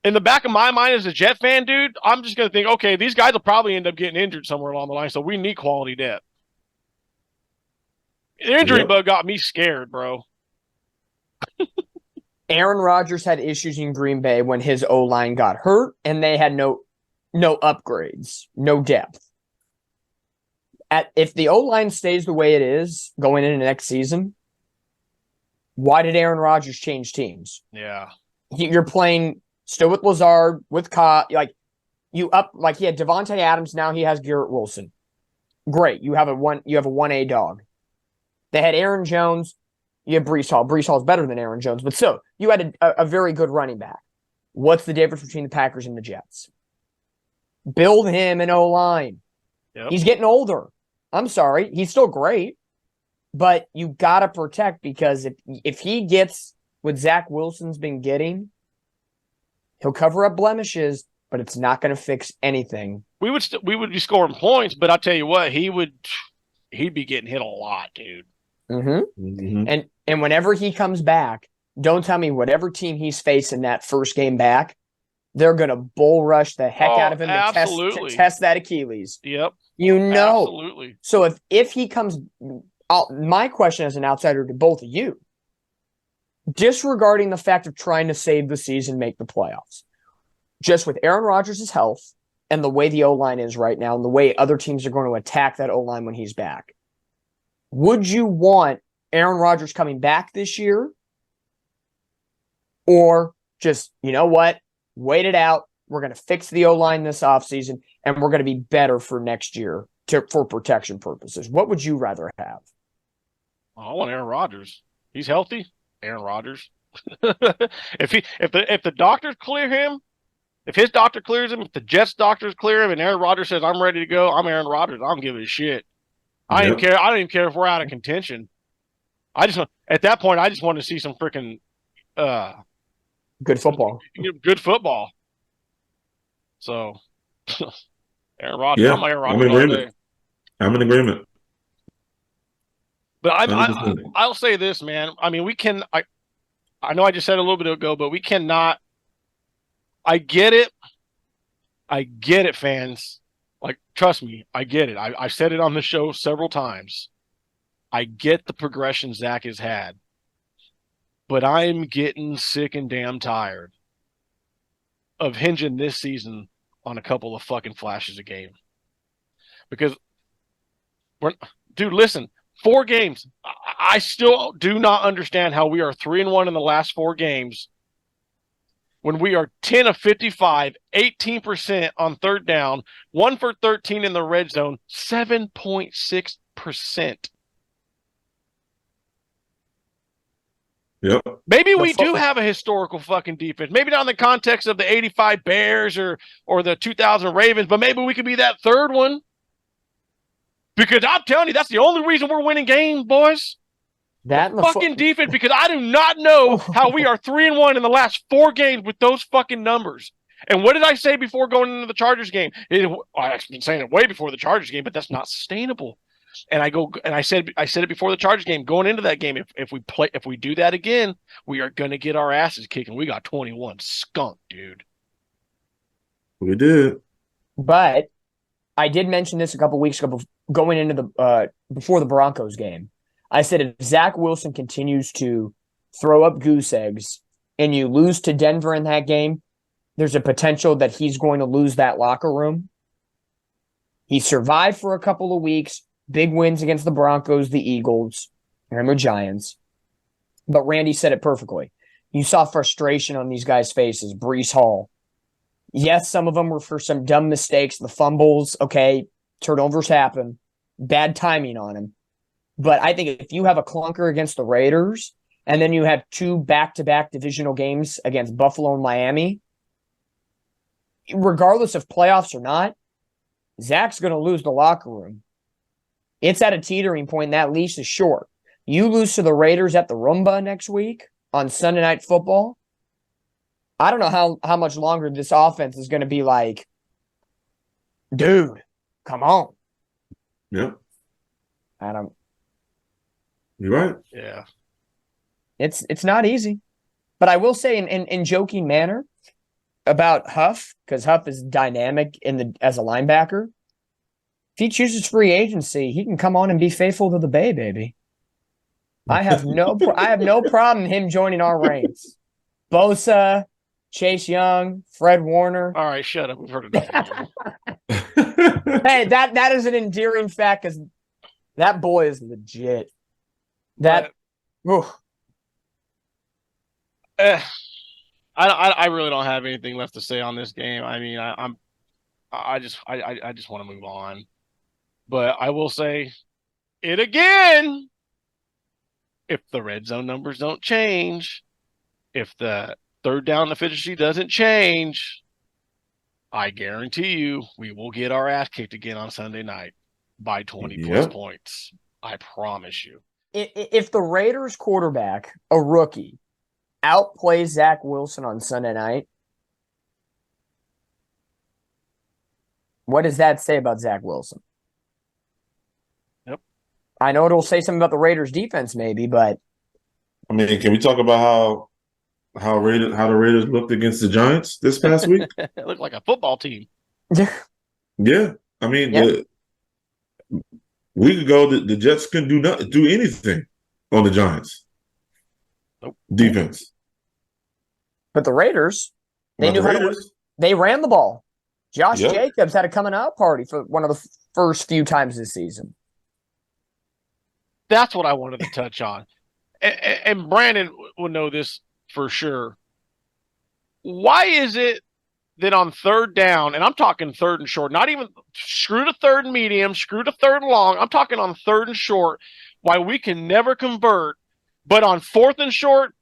in the back of my mind as a Jet fan, dude, I'm just going to think, okay, these guys will probably end up getting injured somewhere along the line, so we need quality depth. The injury bug got me scared, bro.
Aaron Rodgers had issues in Green Bay when his O-line got hurt, and they had no upgrades, no depth. If the O-line stays the way it is going into next season, why did Aaron Rodgers change teams?
Yeah.
You're playing still with Lazard, with he had Devontae Adams, now he has Garrett Wilson. Great. You have a 1A dog. They had Aaron Jones. You have Breece Hall. Breece Hall is better than Aaron Jones, but so you had a very good running back. What's the difference between the Packers and the Jets? Build him an O-line.
Yep.
He's getting older. I'm sorry. He's still great. But you got to protect, because if he gets what Zach Wilson's been getting, he'll cover up blemishes, but it's not going to fix anything.
We would be scoring points, but I'll tell you what, he'd be getting hit a lot, dude.
And whenever he comes back, don't tell me whatever team he's facing that first game back, they're going to bull rush the heck out of him to test that Achilles.
Yep.
You know.
Absolutely.
So if he comes, my question as an outsider to both of you, disregarding the fact of trying to save the season, make the playoffs, just with Aaron Rodgers' health and the way the O-line is right now and the way other teams are going to attack that O-line when he's back, would you want Aaron Rodgers coming back this year? Or just, you know what, wait it out. We're going to fix the O-line this offseason, and we're going to be better for next year for protection purposes. What would you rather have?
I want Aaron Rodgers. He's healthy. Aaron Rodgers. if the doctors clear him, if his doctor clears him, if the Jets doctors clear him, and Aaron Rodgers says, I'm ready to go, I'm Aaron Rodgers. I don't give a shit. I don't even care if we're out of contention. At that point, I just want to see some freaking
good football.
Good football. So, Aaron Rodgers.
Yeah,
I'm Aaron Rodgers.
I'm in agreement.
But I'll say this, man. I mean, I know I just said a little bit ago, but we cannot. I get it, fans. Like, trust me, I get it. I've said it on the show several times. I get the progression Zach has had. But I'm getting sick and damn tired of hinging this season on a couple of fucking flashes a game. Because, dude, listen, 4 games. I still do not understand how we are 3-1 in the last 4 games when we are 10 of 55, 18% on third down, 1 for 13 in the red zone, 7.6%.
Yep.
Maybe we do have a historical fucking defense. Maybe not in the context of the 85 Bears or the 2000 Ravens, but maybe we could be that third one. Because I'm telling you, that's the only reason we're winning games, boys.
That
fucking defense, because I do not know how we are 3-1 in the last 4 games with those fucking numbers. And what did I say before going into the Chargers game? I've been saying it way before the Chargers game, but that's not sustainable. And I said it before the Chargers game, going into that game, if we do that again, we are gonna get our asses kicked, and we got 21 skunk, dude.
We did.
But I did mention this a couple weeks ago going into the before the Broncos game. I said if Zach Wilson continues to throw up goose eggs and you lose to Denver in that game, there's a potential that he's going to lose that locker room. He survived for a couple of weeks, big wins against the Broncos, the Eagles, and the Giants. But Randy said it perfectly. You saw frustration on these guys' faces. Breece Hall. Yes, some of them were for some dumb mistakes, the fumbles. Okay, turnovers happen. Bad timing on him. But I think if you have a clunker against the Raiders and then you have 2 back-to-back divisional games against Buffalo and Miami, regardless of playoffs or not, Zach's going to lose the locker room. It's at a teetering point, and that leash is short. You lose to the Raiders at the Roomba next week on Sunday Night Football, I don't know how much longer this offense is going to be like, dude, come on.
Yep. You're right.
Yeah.
It's not easy. But I will say in joking manner about Huff, because Huff is dynamic as a linebacker. If he chooses free agency, he can come on and be faithful to the Bay, baby. I have no problem him joining our ranks. Bosa, Chase Young, Fred Warner.
All right, shut up. We've heard enough.
Hey, that is an endearing fact because that boy is legit. I
really don't have anything left to say on this game. I mean, I just want to move on. But I will say it again. If the red zone numbers don't change, if the third down efficiency doesn't change, I guarantee you we will get our ass kicked again on Sunday night by 20 plus points. I promise you.
If the Raiders quarterback, a rookie, outplays Zach Wilson on Sunday night, what does that say about Zach Wilson?
Yep.
I know it'll say something about the Raiders defense maybe, but
I mean, can we talk about how the Raiders looked against the Giants this past week?
It looked like a football team.
Yeah. I mean, a week ago the Jets couldn't do anything on the Giants.
Nope.
Defense.
But the Raiders, they ran the ball. Josh Jacobs had a coming out party for one of the first few times this season.
That's what I wanted to touch on. And Brandon will know this for sure. Why is it that on third down, and I'm talking third and short, not even screw to third and medium, screw to third and long, I'm talking on third and short, why we can never convert, but on fourth and short,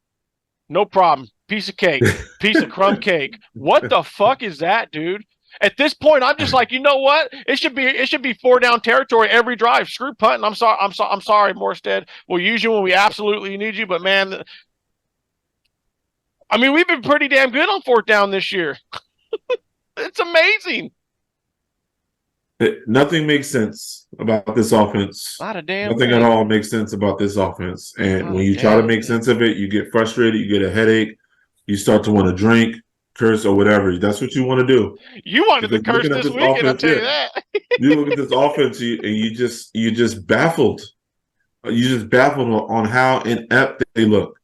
no problem. Piece of cake, piece of crumb cake. What the fuck is that, dude? At this point, I'm just like, you know what? It should be 4 down territory every drive. Screw punting. I'm sorry, Morstead. We'll use you when we absolutely need you, but man, I mean, we've been pretty damn good on fourth down this year. It's amazing.
Nothing makes sense about this offense.
Not a damn
Nothing
thing.
at all makes sense about this offense. And when you try to make sense of it, you get frustrated, you get a headache, you start to want to drink, curse, or whatever. That's what you want to do.
You wanted to curse this weekend, I'll tell you that.
You look at this offense, and you just baffled. You just baffled on how inept they look.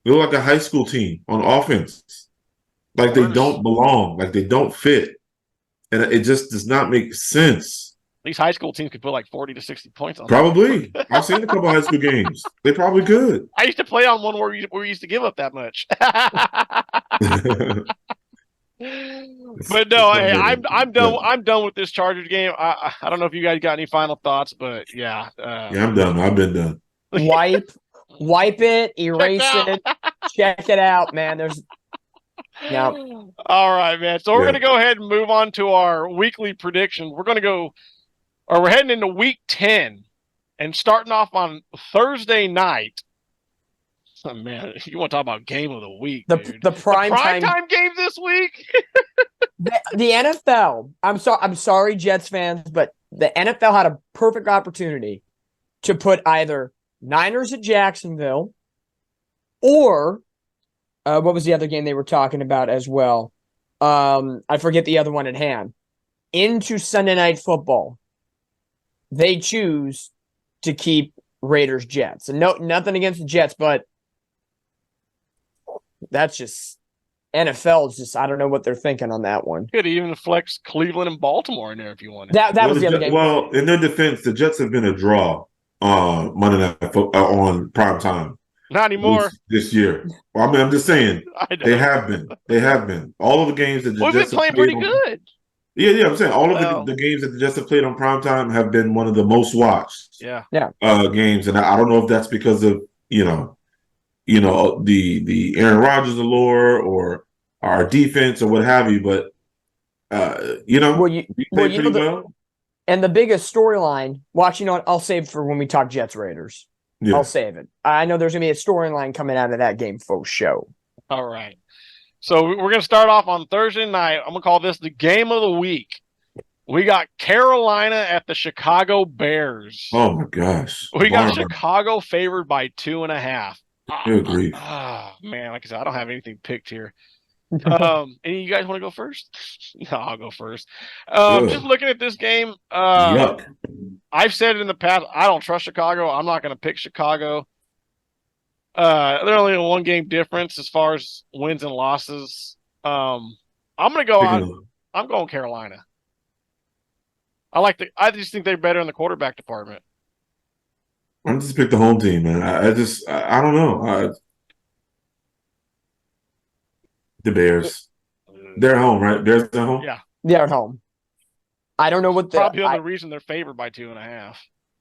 They look like a high school team on offense. Like they don't belong. Like they don't fit. And it just does not make sense.
These high school teams could put like 40 to 60 points on
Probably. I've seen a couple high school games. They probably could.
I used to play on one where we used to give up that much. But no, hey, I'm done. I'm done with this Chargers game. I don't know if you guys got any final thoughts, but yeah.
Yeah, I'm done. I've been done.
Wipe it, erase it, check it out, man.
All right, man. So we're going to go ahead and move on to our weekly predictions. We're heading into week 10 and starting off on Thursday night. Oh, man, you want to talk about game of the week, dude.
The prime
time game this week?
the NFL. I'm sorry, Jets fans, but the NFL had a perfect opportunity to put either Niners at Jacksonville or what was the other game they were talking about as well? I forget the other one at hand. Into Sunday Night Football. They choose to keep Raiders Jets. And nothing against the Jets, but that's just NFL is just I don't know what they're thinking on that one.
Could even flex Cleveland and Baltimore in there if you wanted.
That was the other game.
Well, in their defense, the Jets have been a draw Monday Night on prime time.
Not anymore
this year. Well, I mean, I'm just saying they have been. They have been. All of the games that the Jets
been playing pretty good.
Yeah. I'm saying all of the games that the Jets have played on prime time have been one of the most watched. Games, and I don't know if that's because of the Aaron Rodgers allure or our defense or what have you, but we played pretty well.
And the biggest storyline, I'll save for when we talk Jets Raiders. Yeah. I'll save it. I know there's going to be a storyline coming out of that game for show.
All right. So we're going to start off on Thursday night. I'm going to call this the game of the week. We got Carolina at the Chicago Bears.
Oh, my gosh.
We got Chicago favored by 2.5.
Good grief.
Man, like I said, I don't have anything picked here. Any of you guys want to go first? No, I'll go first. Just looking at this game,
yuck.
I've said it in the past, I don't trust Chicago. I'm not going to pick Chicago. They're only a 1-game difference as far as wins and losses. I'm going to go on. I'm going Carolina. I just think they're better in the quarterback department.
I'm just pick the home team, man. I don't know. The Bears. They're home, right? Bears at home?
Yeah.
They're at home. I don't know what
probably the reason they're favored by 2.5.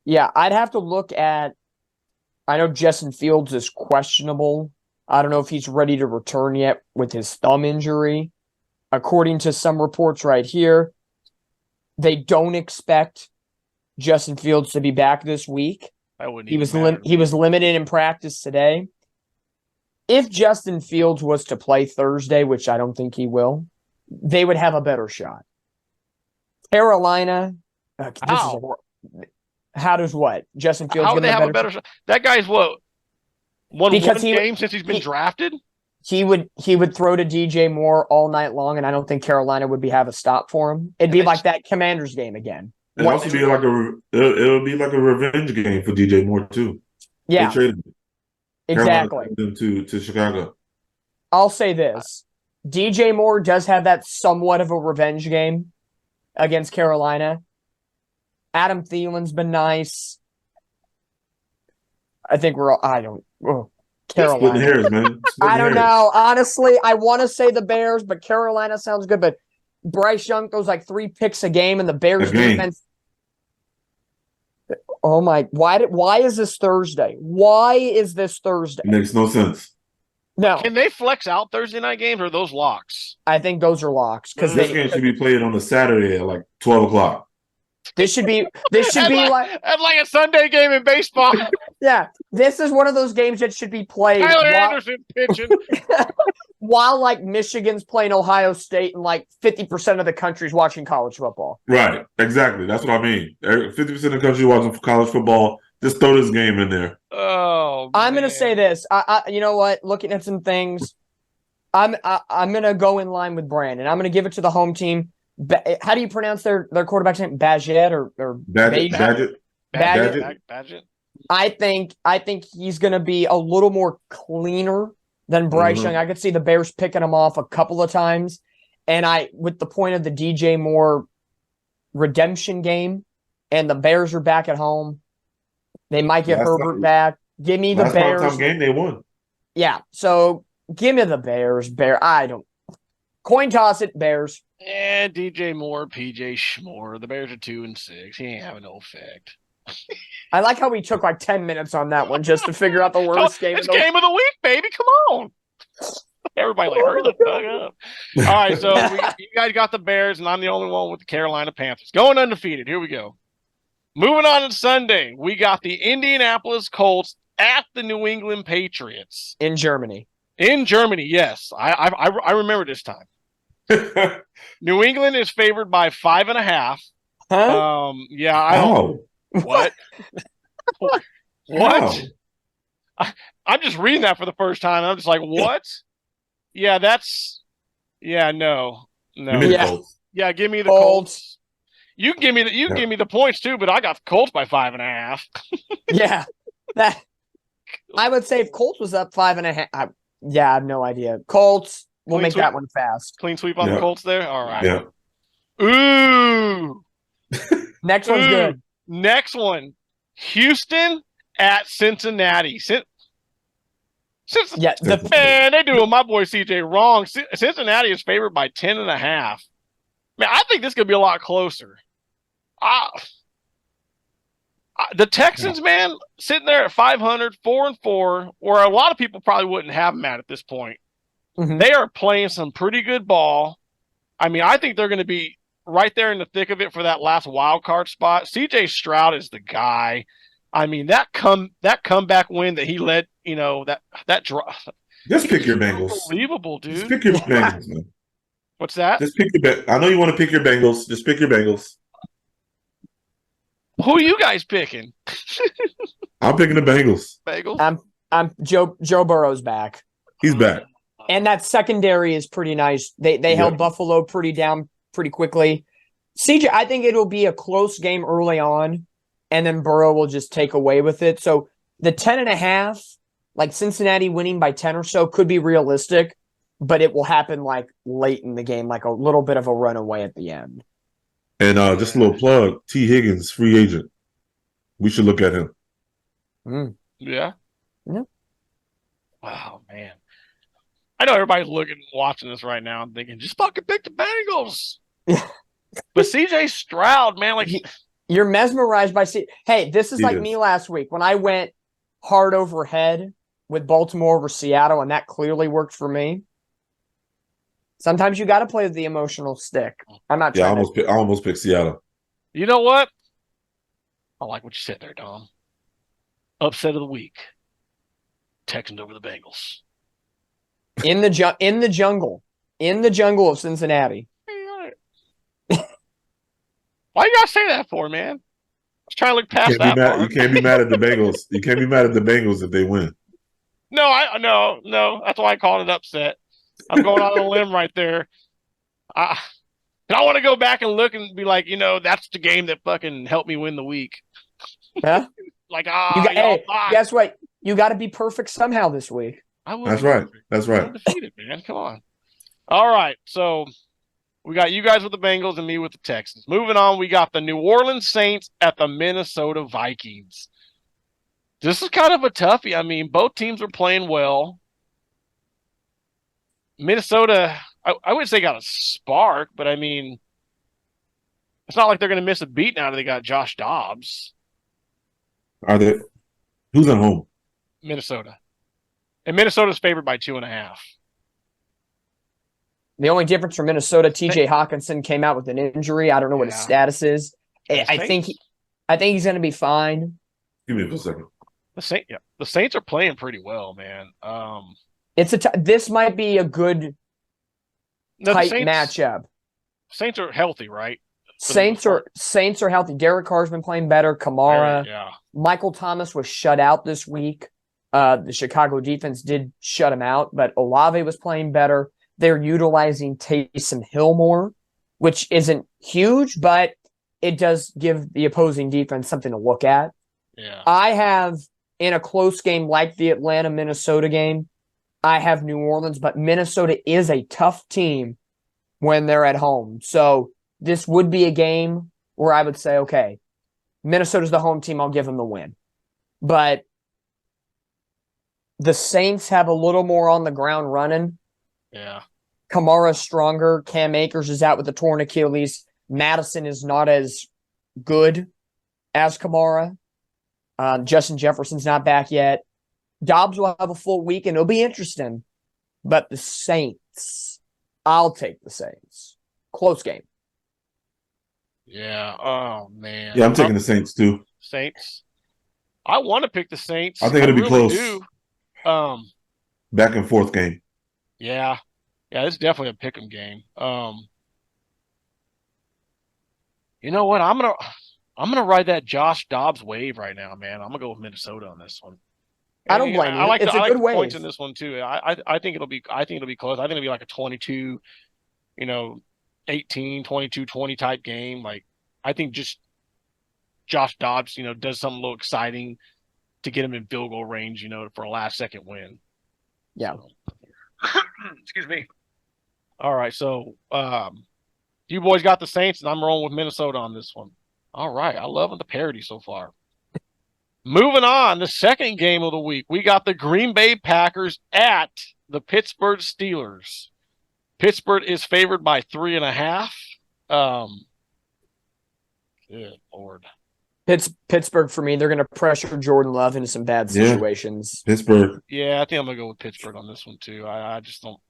Yeah, I'd have to look at I know Justin Fields is questionable. I don't know if he's ready to return yet with his thumb injury. according to some reports right here, they don't expect Justin Fields to be back this week.
I wouldn't.
He was limited in practice today. If Justin Fields was to play Thursday, which I don't think he will, they would have a better shot. Carolina. How does what? Justin Fields
How would they have a better shot? That guy's won one game since he's been drafted.
He would throw to DJ Moore all night long, and I don't think Carolina would have a stop for him. It'd be like that Commanders game again.
It'd also be it'll be like a revenge game for DJ Moore too.
Yeah,
they traded him.
Exactly.
Them to Chicago.
I'll say this: DJ Moore does have that somewhat of a revenge game against Carolina. Adam Thielen's been nice. I think we're all. I don't. Carolina.
Splitting hairs, man.
I don't know. Honestly, I want to say the Bears, but Carolina sounds good. But Bryce Young goes like 3 picks a game, and the Bears defense. Oh my! Why is this Thursday? Why is this Thursday?
It makes no sense.
No.
Can they flex out Thursday night games, or are those locks?
I think those are locks because
this game should be played on a Saturday at like 12 o'clock.
This should be like
a Sunday game in baseball.
Yeah, this is one of those games that should be played.
Tyler Anderson pitching
while like Michigan's playing Ohio State and like 50% of the country's watching college football.
Right, exactly. That's what I mean. 50% of the country watching college football. Just throw this game in there.
Oh,
I'm gonna say this. You know what? Looking at some things, I'm gonna go in line with Brandon. I'm gonna give it to the home team. How do you pronounce their quarterback's name? Badgett or
Badgett?
I think he's going to be a little more cleaner than Bryce Young. I could see the Bears picking him off a couple of times, and with the point of the DJ Moore redemption game, and the Bears are back at home, they might get Herbert back. Give me the Bears.
Last game they won.
Yeah, so give me the Bears. I don't. Coin toss it, Bears.
And DJ Moore, PJ Schmore. The Bears are 2-6. He ain't having no effect.
I like how we took like 10 minutes on that one just to figure out the worst game.
It's game of the week, baby. Come on. Everybody hurry the fuck up. All right, so you guys got the Bears, and I'm the only one with the Carolina Panthers. Going undefeated. Here we go. Moving on to Sunday, we got the Indianapolis Colts at the New England Patriots.
In Germany.
In Germany, yes. I remember this time. New England is favored by 5.5.
Huh?
Yeah, I don't. What? What? I'm just reading that for the first time. I'm just like, what? Yeah, no. Yeah, give me the Colts. You can give me the points too, but I got the Colts by 5.5.
Yeah, that I would say if Colts was up 5.5. I have no idea. Colts. We'll make that one fast.
Clean sweep on the Colts there? All right.
Yeah.
Ooh.
Next one's good.
Next one. Houston at Cincinnati.
Yeah,
man, they doing my boy CJ wrong. Cincinnati is favored by 10.5. Man, I think this could be a lot closer. The Texans, man, sitting there at 500, 4-4, where a lot of people probably wouldn't have them at this point.
Mm-hmm.
They are playing some pretty good ball. I mean, I think they're going to be right there in the thick of it for that last wild card spot. CJ Stroud is the guy. I mean, that comeback win that he led, that draw.
Just pick your Bengals.
Unbelievable, dude.
Just pick your Bengals, man.
What's that?
Just pick your I know you want to pick your Bengals. Just pick your Bengals.
Who are you guys picking?
I'm picking the Bengals.
Bengals?
I'm Joe Burrow's back.
He's back.
And that secondary is pretty nice. They held Buffalo pretty down pretty quickly. CJ, I think it'll be a close game early on, and then Burrow will just take away with it. So the 10.5, like Cincinnati winning by 10 or so, could be realistic, but it will happen like late in the game, like a little bit of a runaway at the end.
And just a little plug, T. Higgins, free agent. We should look at him.
Yeah?
Yeah.
Wow, man. I know everybody's watching this right now and thinking, just fucking pick the Bengals.
Yeah.
But CJ Stroud, man, like
you're mesmerized by Hey, this is like me last week when I went hard overhead with Baltimore over Seattle, and that clearly worked for me. Sometimes you got to play with the emotional stick. I'm not
Yeah,
trying
I almost picked Seattle.
You know what? I like what you said there, Dom. Upset of the week. Texans over the Bengals.
in the jungle of Cincinnati.
Why you gotta say that for, man? I was trying to look past that part.
You can't be mad at the Bengals. You can't be mad at the Bengals if they win.
No. That's why I called it upset. I'm going out on a limb right there. I want to go back and look and be like, that's the game that fucking helped me win the week.
Yeah.
Like,
guess what? You got to be perfect somehow this week.
That's right. That's right.
I'm defeated, man. Come on. All right. So we got you guys with the Bengals and me with the Texans. Moving on, we got the New Orleans Saints at the Minnesota Vikings. This is kind of a toughie. I mean, both teams are playing well. Minnesota, I wouldn't say got a spark, but I mean, it's not like they're going to miss a beat now that they got Josh Dobbs.
Are they? Who's at home?
Minnesota. And Minnesota's favored by 2.5.
The only difference for Minnesota, TJ Hawkinson came out with an injury. I don't know what his status is. I think he's going to be fine.
Give me a second.
The Saints are playing pretty well, man.
This might be a good tight matchup.
Saints are healthy, right?
Saints are healthy. Derek Carr's been playing better. Kamara, Michael Thomas was shut out this week. The Chicago defense did shut him out, but Olave was playing better. They're utilizing Taysom Hill more, which isn't huge, but it does give the opposing defense something to look at.
Yeah.
I have, in a close game like the Atlanta-Minnesota game, I have New Orleans, but Minnesota is a tough team when they're at home. So this would be a game where I would say, okay, Minnesota's the home team. I'll give them the win. But the Saints have a little more on the ground running.
Yeah.
Kamara's stronger. Cam Akers is out with a torn Achilles. Madison is not as good as Kamara. Justin Jefferson's not back yet. Dobbs will have a full week, and it'll be interesting. But the Saints, I'll take the Saints. Close game.
Yeah. Oh, man.
Yeah, I'm taking the Saints, too.
Saints. I want to pick the Saints.
I think it'll be close.
Do.
Back and forth game.
Yeah. Yeah, it's definitely a pick'em game. You know what? I'm gonna ride that Josh Dobbs wave right now, man. I'm gonna go with Minnesota on this one.
I don't blame you.
I like
it's
the,
a
I
good
like
wave.
the points in this one too. I think it'll be close. I think it'll be like a 22, 18, 22, 20 type game. Like I think just Josh Dobbs, does something a little exciting to get him in field goal range, for a last second win.
Yeah.
So. Excuse me. All right, so you boys got the Saints, and I'm rolling with Minnesota on this one. All right, I love the parody so far. Moving on, the second game of the week, we got the Green Bay Packers at the Pittsburgh Steelers. Pittsburgh is favored by 3.5. Good Lord.
Pittsburgh, for me, they're going to pressure Jordan Love into some bad situations.
Pittsburgh.
Yeah, I think I'm going to go with Pittsburgh on this one, too. I just don't.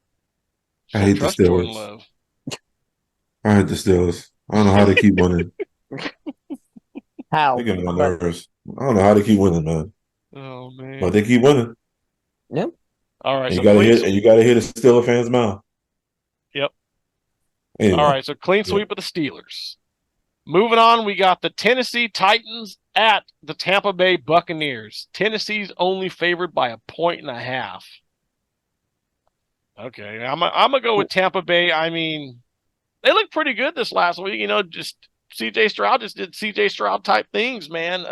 I hate the Steelers. I hate the Steelers. I don't know how they keep winning.
How?
They get on my nervous. I don't know how they keep winning, man.
Oh man!
But they keep winning.
Yep.
All right.
And you gotta hit a Steeler fan's mouth.
Yep.
Anyway.
All right. So clean sweep of the Steelers. Moving on, we got the Tennessee Titans at the Tampa Bay Buccaneers. Tennessee's only favored by 1.5. Okay, I'm gonna go with Tampa Bay. I mean, they look pretty good this last week. Just C.J. Stroud just did C.J. Stroud type things, man.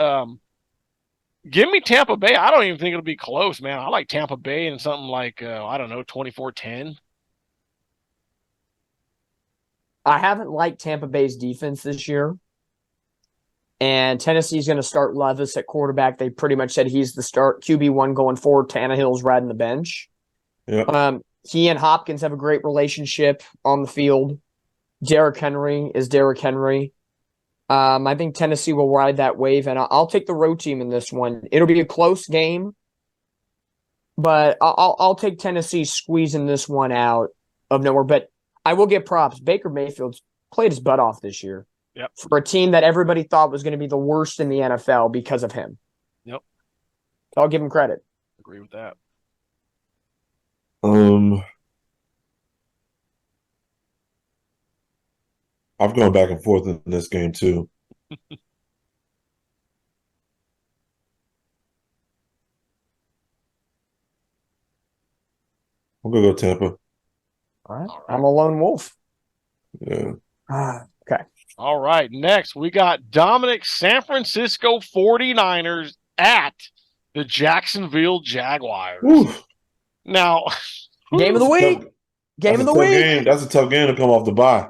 Give me Tampa Bay. I don't even think it'll be close, man. I like Tampa Bay in something like 24-10.
I haven't liked Tampa Bay's defense this year. And Tennessee's going to start Levis at quarterback. They pretty much said he's the start QB1 going forward. Tannehill's riding the bench.
Yeah.
He and Hopkins have a great relationship on the field. Derrick Henry is Derrick Henry. I think Tennessee will ride that wave, and I'll take the road team in this one. It'll be a close game, but I'll take Tennessee squeezing this one out of nowhere. But I will give props. Baker Mayfield's played his butt off this year.
Yep.
For a team that everybody thought was going to be the worst in the NFL because of him.
Yep.
I'll give him credit.
Agree with that.
I've gone back and forth in this game too. I'm gonna go Tampa.
All right. I'm a lone wolf.
Yeah.
Okay.
All right. Next, we got Dominick San Francisco 49ers at the Jacksonville Jaguars.
Whew.
Now,
Game of the week. Game of the week.
That's a tough game to come off the bye.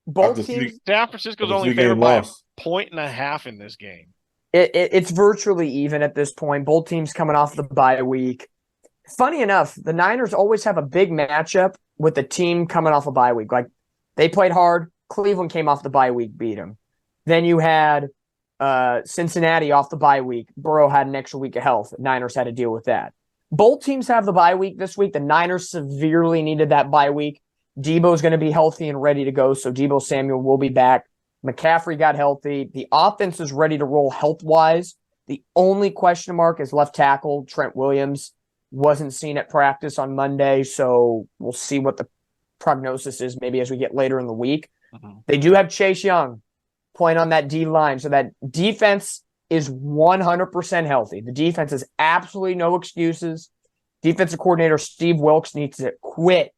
Both teams.
San Francisco's
After
only
three-game
favored by
loss.
1.5 in this game.
It's virtually even at this point. Both teams coming off the bye week. Funny enough, the Niners always have a big matchup with the team coming off a bye week. Like, they played hard. Cleveland came off the bye week, beat them. Then you had Cincinnati off the bye week. Burrow had an extra week of health. Niners had to deal with that. Both teams have the bye week this week. The Niners severely needed that bye week. Debo's going to be healthy and ready to go, so Debo Samuel will be back. McCaffrey got healthy. The offense is ready to roll health-wise. The only question mark is left tackle Trent Williams. Wasn't seen at practice on Monday, so we'll see what the prognosis is maybe as we get later in the week.
Mm-hmm.
They do have Chase Young playing on that D line, so that defense is 100% healthy. The defense has absolutely no excuses. Defensive coordinator Steve Wilks needs to quit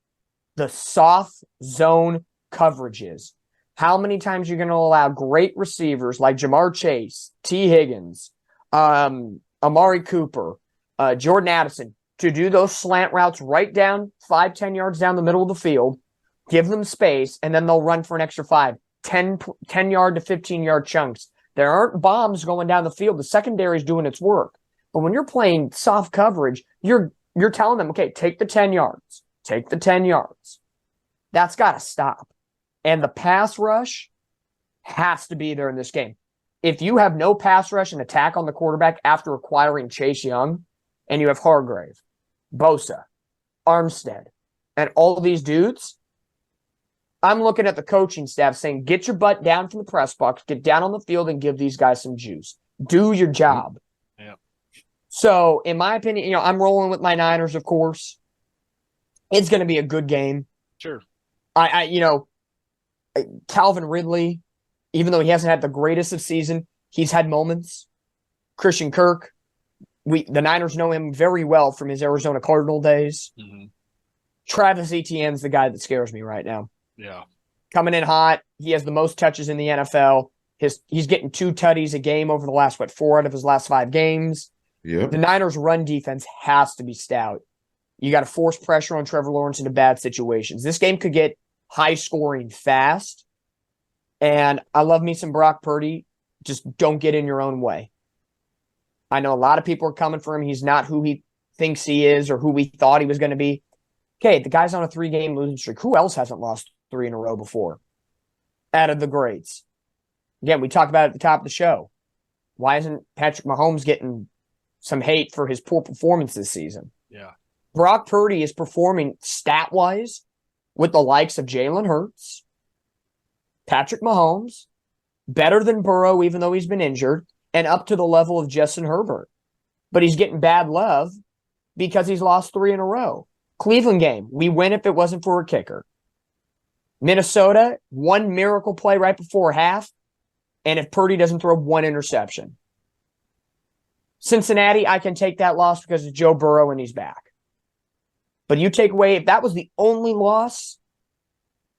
the soft zone coverages. How many times are you going to allow great receivers like Jamar Chase, T. Higgins, Amari Cooper, Jordan Addison to do those slant routes right down 5-10 yards down the middle of the field, give them space, and then they'll run for an extra 10-yard to 15-yard chunks. There aren't bombs going down the field. The secondary is doing its work. But when you're playing soft coverage, you're telling them, okay, take the 10 yards. Take the 10 yards. That's got to stop. And the pass rush has to be there in this game. If you have no pass rush and attack on the quarterback after acquiring Chase Young, and you have Hargrave, Bosa, Armstead, and all these dudes, I'm looking at the coaching staff saying, get your butt down from the press box, get down on the field, and give these guys some juice. Do your job.
Yeah.
So, in my opinion, I'm rolling with my Niners, of course. It's going to be a good game.
Sure.
Calvin Ridley, even though he hasn't had the greatest of season, he's had moments. Christian Kirk, the Niners know him very well from his Arizona Cardinal days.
Mm-hmm.
Travis Etienne's the guy that scares me right now.
Yeah.
Coming in hot. He has the most touches in the NFL. He's getting 2 tutties a game over the last, 4 out of his last 5 games.
Yep.
The Niners' run defense has to be stout. You got to force pressure on Trevor Lawrence into bad situations. This game could get high scoring fast. And I love me some Brock Purdy. Just don't get in your own way. I know a lot of people are coming for him. He's not who he thinks he is or who we thought he was going to be. Okay, the guy's on a 3-game losing streak. Who else hasn't lost 3 in a row before? Out of the greats. Again, we talked about it at the top of the show. Why isn't Patrick Mahomes getting some hate for his poor performance this season?
Yeah.
Brock Purdy is performing stat-wise with the likes of Jalen Hurts, Patrick Mahomes, better than Burrow even though he's been injured, and up to the level of Justin Herbert. But he's getting bad love because he's lost 3 in a row. Cleveland game, we win if it wasn't for a kicker. Minnesota, 1 miracle play right before half, and if Purdy doesn't throw 1 interception. Cincinnati, I can take that loss because of Joe Burrow and he's back. But you take away, if that was the only loss,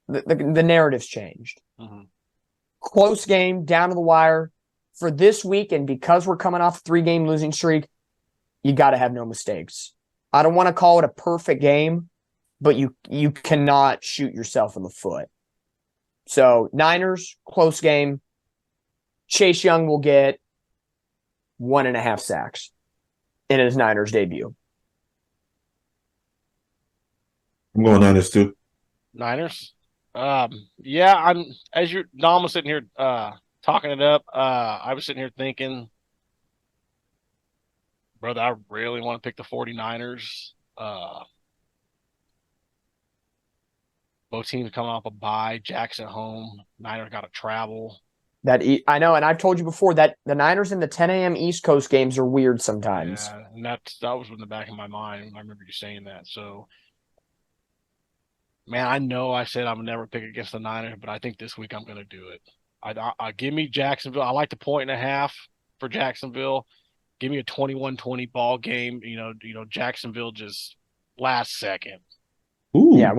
the narrative's changed.
Mm-hmm.
Close game, down to the wire. For this week, and because we're coming off a 3-game losing streak, you got to have no mistakes. I don't want to call it a perfect game, but you cannot shoot yourself in the foot. So, Niners, close game. Chase Young will get 1.5 sacks in his Niners debut.
I'm going Niners too.
Niners. Yeah, Dom was sitting here talking it up. I was sitting here thinking, brother, I really want to pick the 49ers. Both teams coming off a bye. Jackson home. Niners got to travel.
I know, and I've told you before that the Niners in the 10 a.m. East Coast games are weird sometimes.
Yeah, and that was in the back of my mind. I remember you saying that. So, man, I know I said I would never pick against the Niners, but I think this week I'm going to do it. I give me Jacksonville. I like the 1.5 for Jacksonville. Give me a 21-20 ball game. Jacksonville just last second.
Ooh.
Yeah,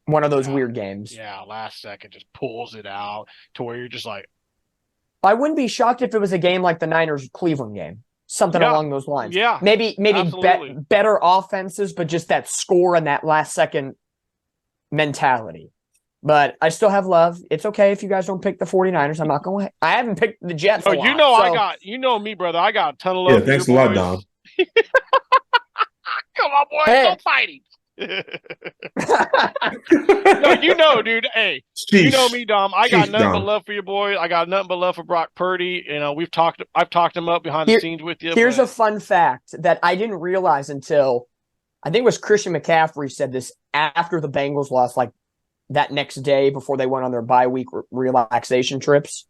one of those weird games.
Yeah, last second just pulls it out to where you're just like,
I wouldn't be shocked if it was a game like the Niners-Cleveland game. Something along those lines.
Yeah.
Maybe better offenses, but just that score and that last second mentality. But I still have love. It's okay if you guys don't pick the 49ers. I'm not going to. I haven't picked the Jets.
Oh, you know me, brother. I got a ton of love.
Yeah, thanks a lot, Dom.
Come on, boys.
Hey.
Don't fight him. No, dude. Hey,
Sheesh.
you know me, Dom. I got
Sheesh,
nothing but
Dom.
love for your boy. I got nothing but love for Brock Purdy. I've talked him up behind the scenes with you.
Here's a fun fact that I didn't realize until I think it was Christian McCaffrey said this after the Bengals lost, like that next day before they went on their bye week relaxation trips.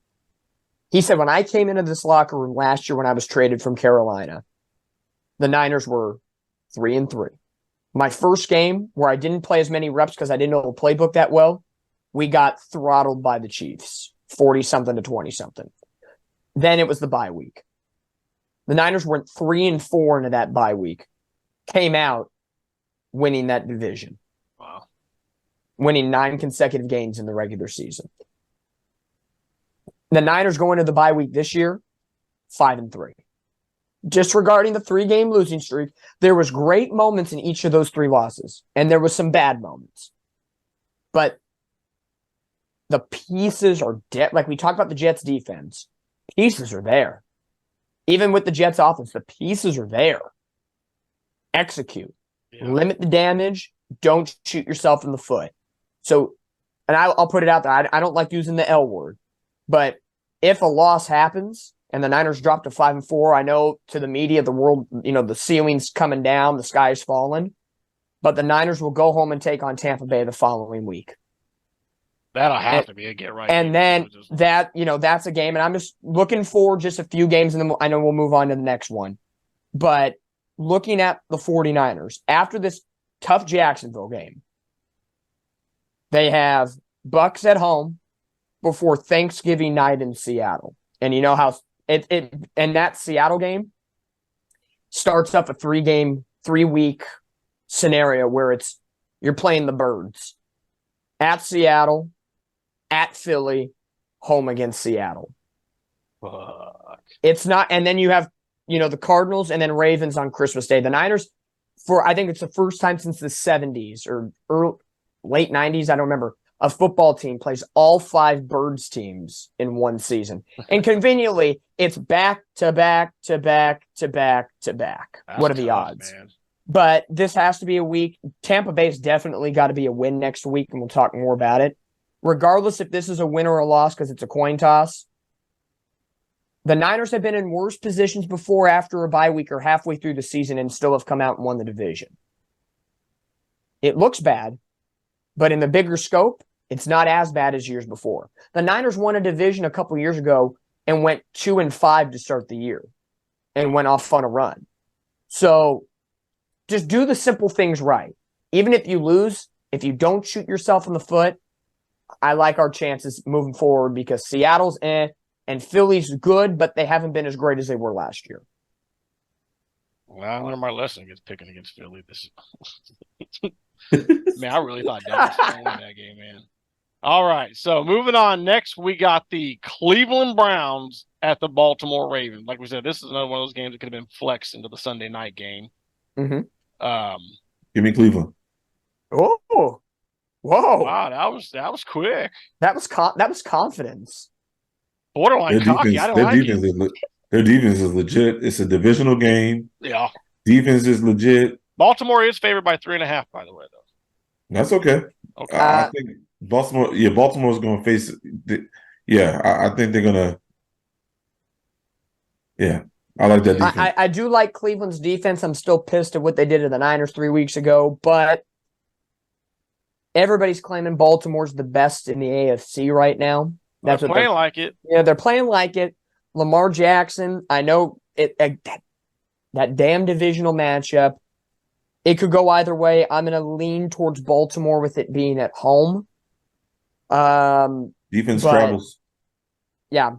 He said, when I came into this locker room last year when I was traded from Carolina, the Niners were 3-3. My first game where I didn't play as many reps because I didn't know the playbook that well, we got throttled by the Chiefs, 40-something to 20-something. Then it was the bye week. The Niners went 3-4 into that bye week, came out winning that division.
Wow.
Winning 9 consecutive games in the regular season. The Niners go into the bye week this year, 5-3. Disregarding the 3-game losing streak, there was great moments in each of those 3 losses, and there was some bad moments. But the pieces are like we talked about the Jets defense. Pieces are there. Even with the Jets offense, the pieces are there. Execute.
Yeah.
Limit the damage. Don't shoot yourself in the foot. So, and I'll put it out there. I don't like using the L word, but if a loss happens and the Niners drop to 5-4, I know to the media, the world, the ceiling's coming down, the sky's falling, but the Niners will go home and take on Tampa Bay the following week.
That'll have to be a get right.
And then that's a game, and I'm just looking for just a few games, and then I know we'll move on to the next one. But looking at the 49ers, after this tough Jacksonville game, they have Bucks at home before Thanksgiving night in Seattle. And you know how and that Seattle game starts up a 3-week scenario where you're playing the Birds at Seattle, at Philly, home against Seattle.
Fuck.
It's not, and then you have, the Cardinals and then Ravens on Christmas Day. The Niners, I think it's the first time since the 70s or late 90s, I don't remember, a football team plays all 5 Birds teams in one season. And conveniently, it's back to back to back to back to back. What are the odds?
Man.
But this has to be a week. Tampa Bay's definitely got to be a win next week, and we'll talk more about it. Regardless if this is a win or a loss because it's a coin toss, the Niners have been in worse positions before after a bye week or halfway through the season and still have come out and won the division. It looks bad, but in the bigger scope, it's not as bad as years before. The Niners won a division a couple years ago and went 2-5 to start the year and went off on a run. So just do the simple things right. Even if you lose, if you don't shoot yourself in the foot, I like our chances moving forward because Seattle's and Philly's good, but they haven't been as great as they were last year.
Well, I learned my lesson against picking against Philly. Man, I really thought Dallas was going to win that game, man. All right, so moving on. Next, we got the Cleveland Browns at the Baltimore Ravens. Like we said, this is another one of those games that could have been flexed into the Sunday night game.
Mm-hmm.
Give me Cleveland.
Oh, whoa!
Wow, that was quick.
That was confidence.
Borderline cocky. I don't like it.
Their defense is legit. It's a divisional game.
Yeah.
Defense is legit.
Baltimore is favored by 3.5, by the way, though.
That's okay.
Okay.
I think Baltimore. Yeah, Baltimore's going to face. I think they're going to. Yeah, I like that defense.
I do like Cleveland's defense. I'm still pissed at what they did to the Niners 3 weeks ago, but everybody's claiming Baltimore's the best in the AFC right now. That's
They're
what
playing like it.
Yeah, they're playing like it. Lamar Jackson, I know that damn divisional matchup. It could go either way. I'm going to lean towards Baltimore with it being at home.
Defense
but,
travels.
Yeah.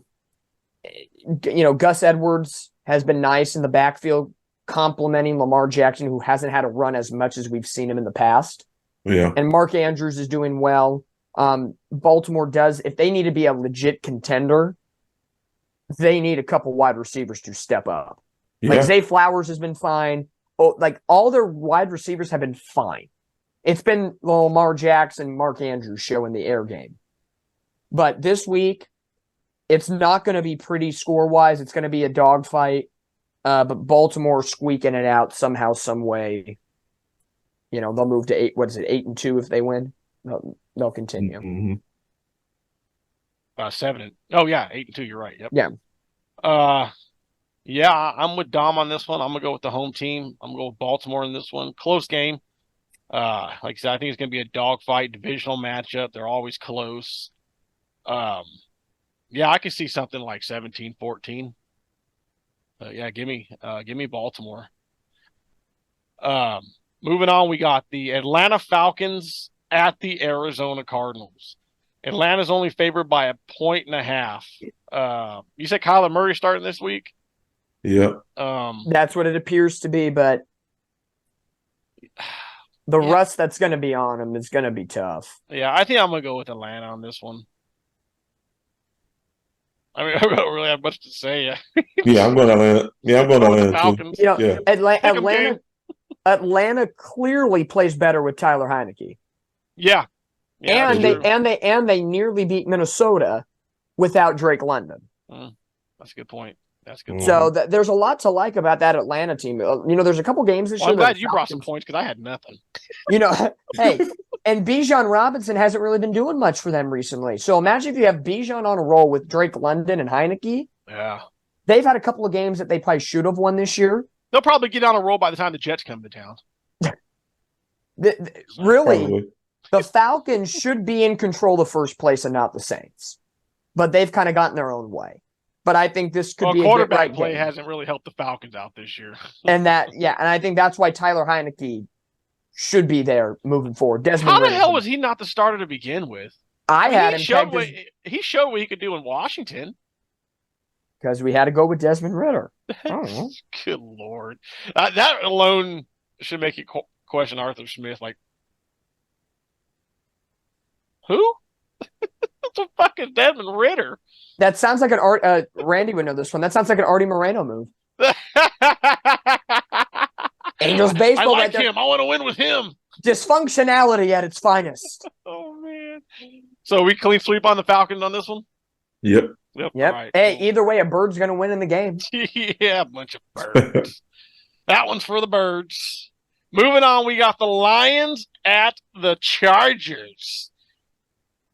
Gus Edwards has been nice in the backfield, complimenting Lamar Jackson, who hasn't had a run as much as we've seen him in the past.
Yeah.
And Mark Andrews is doing well. Baltimore does, if they need to be a legit contender, they need a couple wide receivers to step up.
Yeah.
Like Zay Flowers has been fine. Oh, like all their wide receivers have been fine. It's been Lamar Jackson, Mark Andrews show in the air game. But this week, it's not going to be pretty score-wise. It's going to be a dogfight. But Baltimore squeaking it out somehow, some way. They'll move to 8-2 if they win. They'll continue.
Mm-hmm.
7. Oh yeah, 8-2. You're right. Yep.
Yeah.
Yeah, I'm with Dom on this one. I'm gonna go with the home team. I'm gonna go with Baltimore in this one. Close game. Like I said, I think it's gonna be a dogfight, divisional matchup. They're always close. Yeah, I could see something like 17-14. Yeah, give me Baltimore. Moving on, we got the Atlanta Falcons at the Arizona Cardinals. Atlanta's only favored by 1.5. You said Kyler Murray starting this week?
Yeah.
That's what it appears to be, but the rust that's going to be on him is going to be tough.
Yeah, I think I'm going to go with Atlanta on this one. I mean, I don't really have much to say.
Yeah, I'm going to Atlanta. Yeah, I'm going to Atlanta too.
Atlanta clearly plays better with Tyler Heineke.
Yeah.
And they nearly beat Minnesota without Drake London.
That's a good point.
So there's a lot to like about that Atlanta team. There's a couple games this year.
I'm glad you brought some points because I had nothing.
Hey, and Bijan Robinson hasn't really been doing much for them recently. So imagine if you have Bijan on a roll with Drake London and Heineke.
Yeah.
They've had a couple of games that they probably should have won this year.
They'll probably get on a roll by the time the Jets come to town.
Really,
Probably.
The Falcons should be in control of first place and not the Saints. But they've kind of gotten their own way. But I think this could be a
quarterback play
game.
hasn't really helped the Falcons out this year.
And I think that's why Tyler Heineke should be there moving forward. Desmond
How the
Ridder.
hell was he not the starter to begin with?
He
showed what he could do in Washington.
Because we had to go with Desmond Ridder. I don't know.
Good Lord. That alone should make you question Arthur Smith. Like, who? What the fuck is Desmond Ridder?
That sounds like an Randy would know this one. That sounds like an Artie Moreno move. Angels baseball.
I like him. I want to win with him.
Dysfunctionality at its finest.
Oh man. So we clean sweep on the Falcons on this one?
Yep.
Yep.
Right,
hey,
cool.
Either way, a bird's going to win in the game.
Yeah, a bunch of birds. That one's for the birds. Moving on, we got the Lions at the Chargers.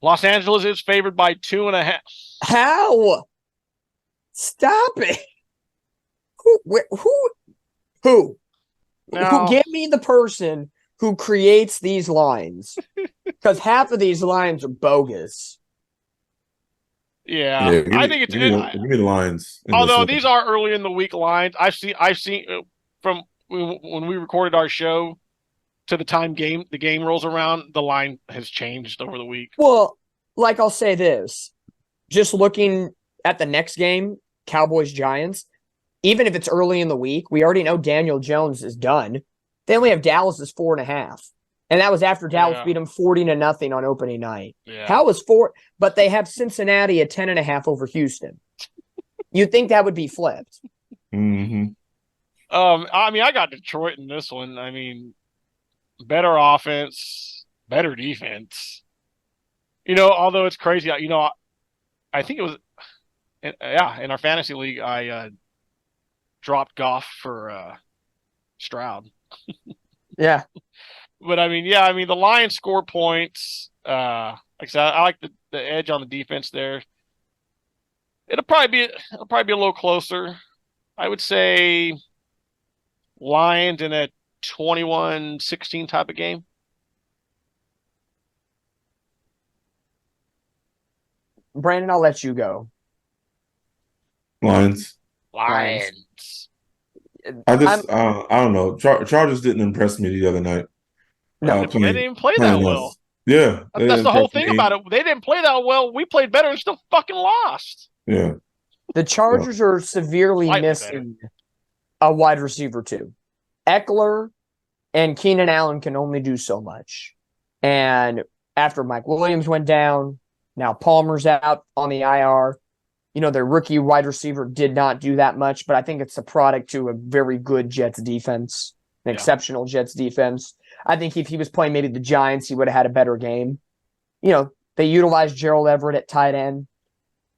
Los Angeles is favored by 2.5.
How? Stop it. Who?
Now,
Give me the person who creates these lines. Because half of these lines are bogus.
Yeah, I think it's.
Give me the Lions.
Although these are early in the week lines, I've seen from when we recorded our show to the time the game rolls around, the line has changed over the week.
Well, like I'll say this, just looking at the next game, Cowboys-Giants, even if it's early in the week, we already know Daniel Jones is done. They only have Dallas as 4.5. And that was after Dallas beat them 40-0 on opening night.
Yeah.
How was 4? But they have Cincinnati at 10.5 over Houston. You'd think that would be flipped.
Mm-hmm.
I mean, I got Detroit in this one. I mean, better offense, better defense. Although it's crazy, I think it was, in our fantasy league, I dropped Goff for Stroud.
Yeah.
But the Lions score points. Like I said, I like the edge on the defense there. It'll probably be a little closer. I would say Lions in a 21-16 type of game.
Brandon, I'll let you go.
Lions.
Lions.
I don't know. Chargers didn't impress me the other night.
No.
They didn't even play that
playing
well.
us. Yeah,
That's the whole thing about it. They didn't play that well. We played better and still fucking lost.
Yeah.
The Chargers are severely
Slightly
missing a wide receiver too. Eckler and Keenan Allen can only do so much. And after Mike Williams went down, now Palmer's out on the IR. You know, their rookie wide receiver did not do that much, but I think it's a product to a very good Jets defense, an exceptional Jets defense. I think if he was playing maybe the Giants, he would have had a better game. You know, they utilized Gerald Everett at tight end.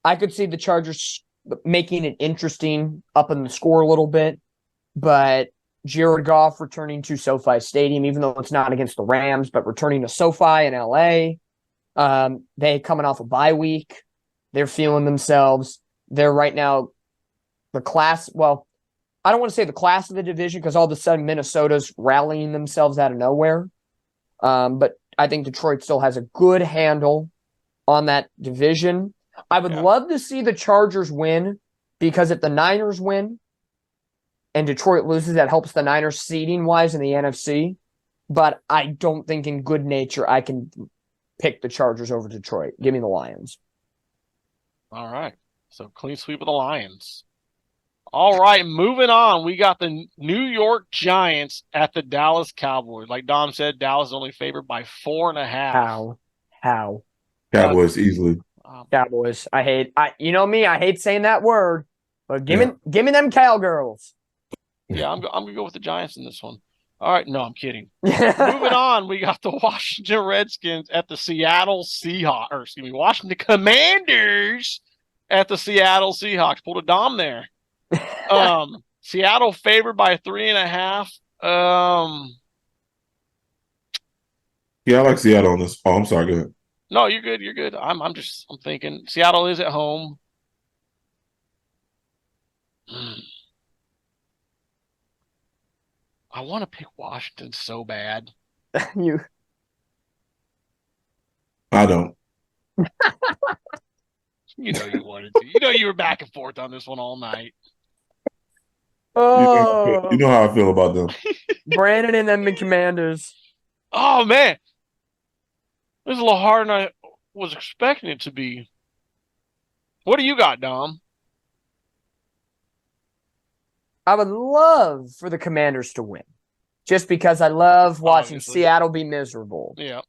I could see the Chargers making it interesting up in the score a little bit, but Jared Goff returning to SoFi Stadium, even though it's not against the Rams, but returning to SoFi in LA. They coming off a bye week. They're feeling themselves. They're right now the class. Well, I don't want to say the class of the division because all of a sudden Minnesota's rallying themselves out of nowhere. But I think Detroit still has a good handle on that division. I would love to see the Chargers win because if the Niners win and Detroit loses, that helps the Niners seeding-wise in the NFC. But I don't think in good nature I can pick the Chargers over Detroit. Give me the Lions.
All right. So clean sweep of the Lions. All right, moving on. We got the New York Giants at the Dallas Cowboys. Like Dom said, Dallas is only favored by 4.5.
How?
Cowboys easily.
Cowboys. You know me, I hate saying that word, but give me them cowgirls.
Yeah, I'm gonna go with the Giants in this one. All right, no, I'm kidding. Moving on, we got the Washington Redskins at the Washington Commanders at the Seattle Seahawks. Pulled a Dom there. Seattle favored by 3.5.
Yeah, I like Seattle on this. Oh, I'm sorry. Go ahead.
No, you're good. You're good. I'm thinking Seattle is at home. I want to pick Washington so bad.
I don't.
You know you wanted to. You know you were back and forth on this one all night.
Oh,
you know how I feel about them.
Brandon and them Commanders.
Oh man, this is a little harder than I was expecting it to be. What do you got, Dom?
I would love for the Commanders to win, just because I love watching Seattle be miserable.
Yeah.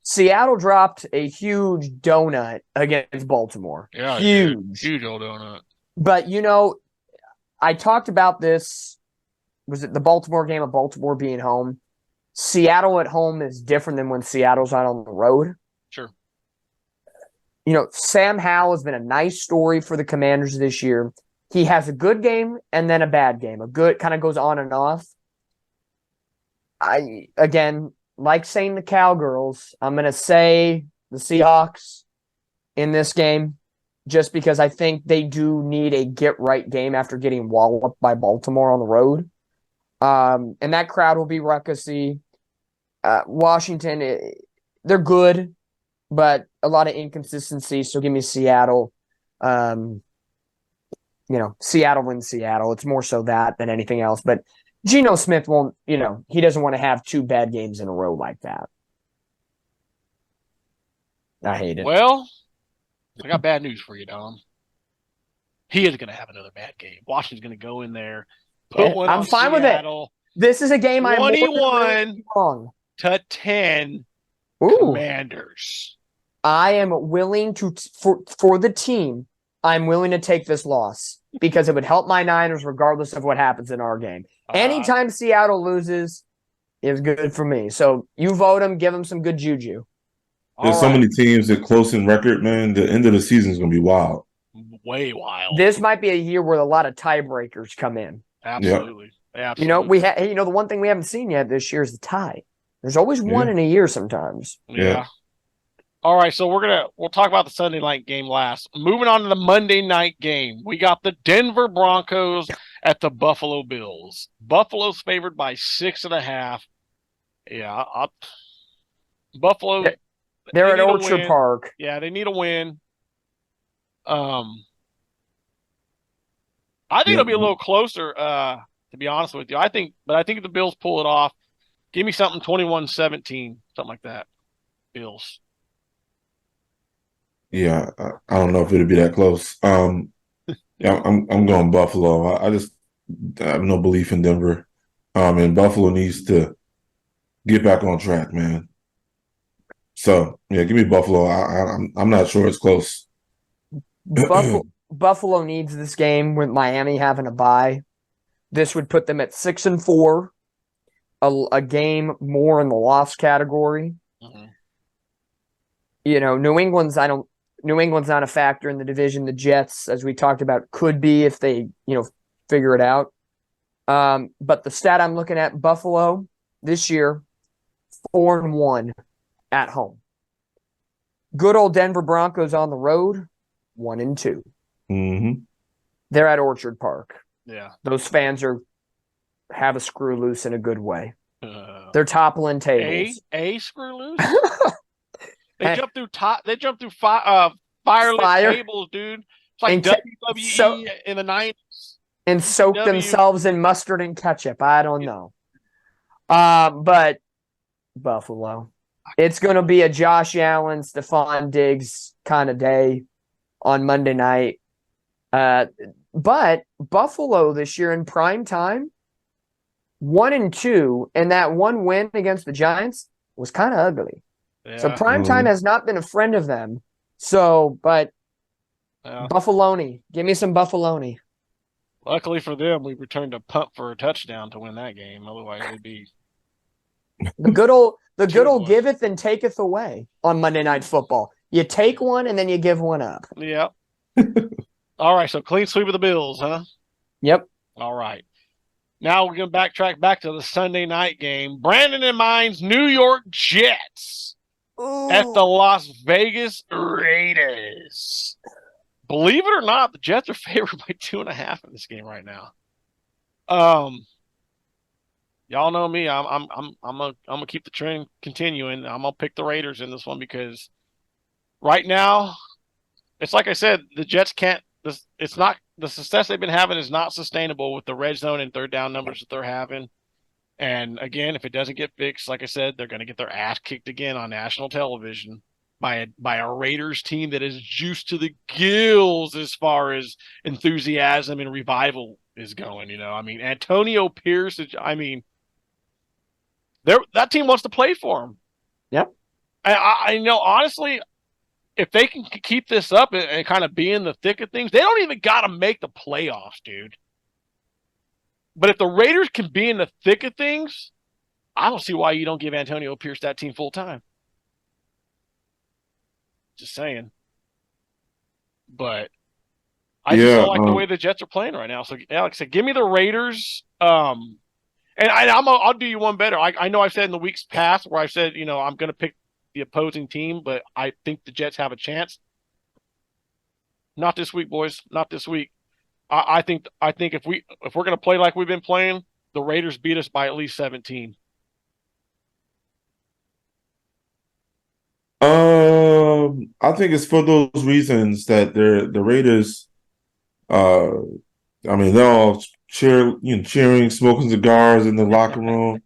Seattle dropped a huge donut against Baltimore.
Yeah, huge old donut.
But, you know, I talked about this. Was it the Baltimore game of Baltimore being home? Seattle at home is different than when Seattle's out on the road.
Sure.
You know, Sam Howell has been a nice story for the Commanders this year. He has a good game and then a bad game. A good kind of goes on and off. Like saying the Cowgirls, I'm going to say the Seahawks in this game just because I think they do need a get-right game after getting walloped by Baltimore on the road. And that crowd will be ruckusy. Washington, they're good, but a lot of inconsistency, so give me Seattle. Seattle wins Seattle. It's more so that than anything else, but Geno Smith won't, he doesn't want to have two bad games in a row like that. I hate it.
Well, I got bad news for you, Dom. He is going to have another bad game. Washington's going to go in there, put one
I'm
on
fine
Seattle.
with it. This is a game I'm
21-10 Commanders.
I am willing to, for the team, I'm willing to take this loss because it would help my Niners regardless of what happens in our game. Anytime Seattle loses is good for me. So you vote them, give them some good juju.
There's so many teams that close in record, man. The end of the season is going to be wild.
Way wild.
This might be a year where a lot of tiebreakers come in.
Absolutely.
Yep.
Absolutely.
The one thing we haven't seen yet this year is the tie. There's always one in a year sometimes.
Yeah. All right, so we'll talk about the Sunday night game last. Moving on to the Monday night game, we got the Denver Broncos at the Buffalo Bills. Buffalo's favored by 6.5. Yeah, Buffalo.
They're at Orchard Park.
Yeah, they need a win. I think
Yeah.
it'll be a little closer, to be honest with you. I think if the Bills pull it off, give me something 21-17, something like that. Bills.
Yeah, I don't know if it'll be that close. Yeah, I'm going Buffalo. I have no belief in Denver. And Buffalo needs to get back on track, man. So yeah, give me Buffalo. I'm not sure it's close.
Buffalo needs this game with Miami having a bye. This would put them at 6-4, a game more in the loss category.
Mm-hmm.
You know, New England's not a factor in the division. The Jets, as we talked about, could be if they, figure it out. But the stat I'm looking at, Buffalo this year, 4-1 at home. Good old Denver Broncos on the road, 1-2.
Mm-hmm.
They're at Orchard Park.
Yeah.
Those fans have a screw loose in a good way. They're toppling tables.
A screw loose. They jump through firelit tables, dude. It's like WWE in the 90s.
And soak themselves in mustard and ketchup. I don't know. But Buffalo. It's going to be a Josh Allen, Stephon Diggs kind of day on Monday night. But Buffalo this year in prime time, 1-2, and that one win against the Giants was kind of ugly.
Yeah.
So prime time has not been a friend of them. So, but Buffaloni, give me some Buffaloni.
Luckily for them, we returned a punt for a touchdown to win that game. Otherwise, it'd be
the good old giveth and taketh away on Monday Night Football. You take one and then you give one up.
Yep. All right, so clean sweep of the Bills, huh?
Yep.
All right. Now we're going to backtrack back to the Sunday night game. Brandon and mine's New York Jets at the Las Vegas Raiders. Believe it or not, the Jets are favored by 2.5 in this game right now. Y'all know me. I'm gonna keep the trend continuing. I'm gonna pick the Raiders in this one because right now, it's like I said, the Jets can't. It's not the success they've been having is not sustainable with the red zone and third down numbers that they're having. And again, if it doesn't get fixed, like I said, they're going to get their ass kicked again on national television by a Raiders team that is juiced to the gills as far as enthusiasm and revival is going. I mean, Antonio Pierce. I mean, that team wants to play for him.
Yep.
I know, honestly, if they can keep this up and kind of be in the thick of things, they don't even got to make the playoffs, dude. But if the Raiders can be in the thick of things, I don't see why you don't give Antonio Pierce that team full time. Just saying. But I just don't like the way the Jets are playing right now. So, Alex said, give me the Raiders. And I'll do you one better. I know I've said in the weeks past where I've said, I'm going to pick the opposing team, but I think the Jets have a chance. Not this week, boys. Not this week. I think if we're going to play like we've been playing, the Raiders beat us by at least 17.
I think it's for those reasons that the Raiders. They're all cheering, smoking cigars in the locker room.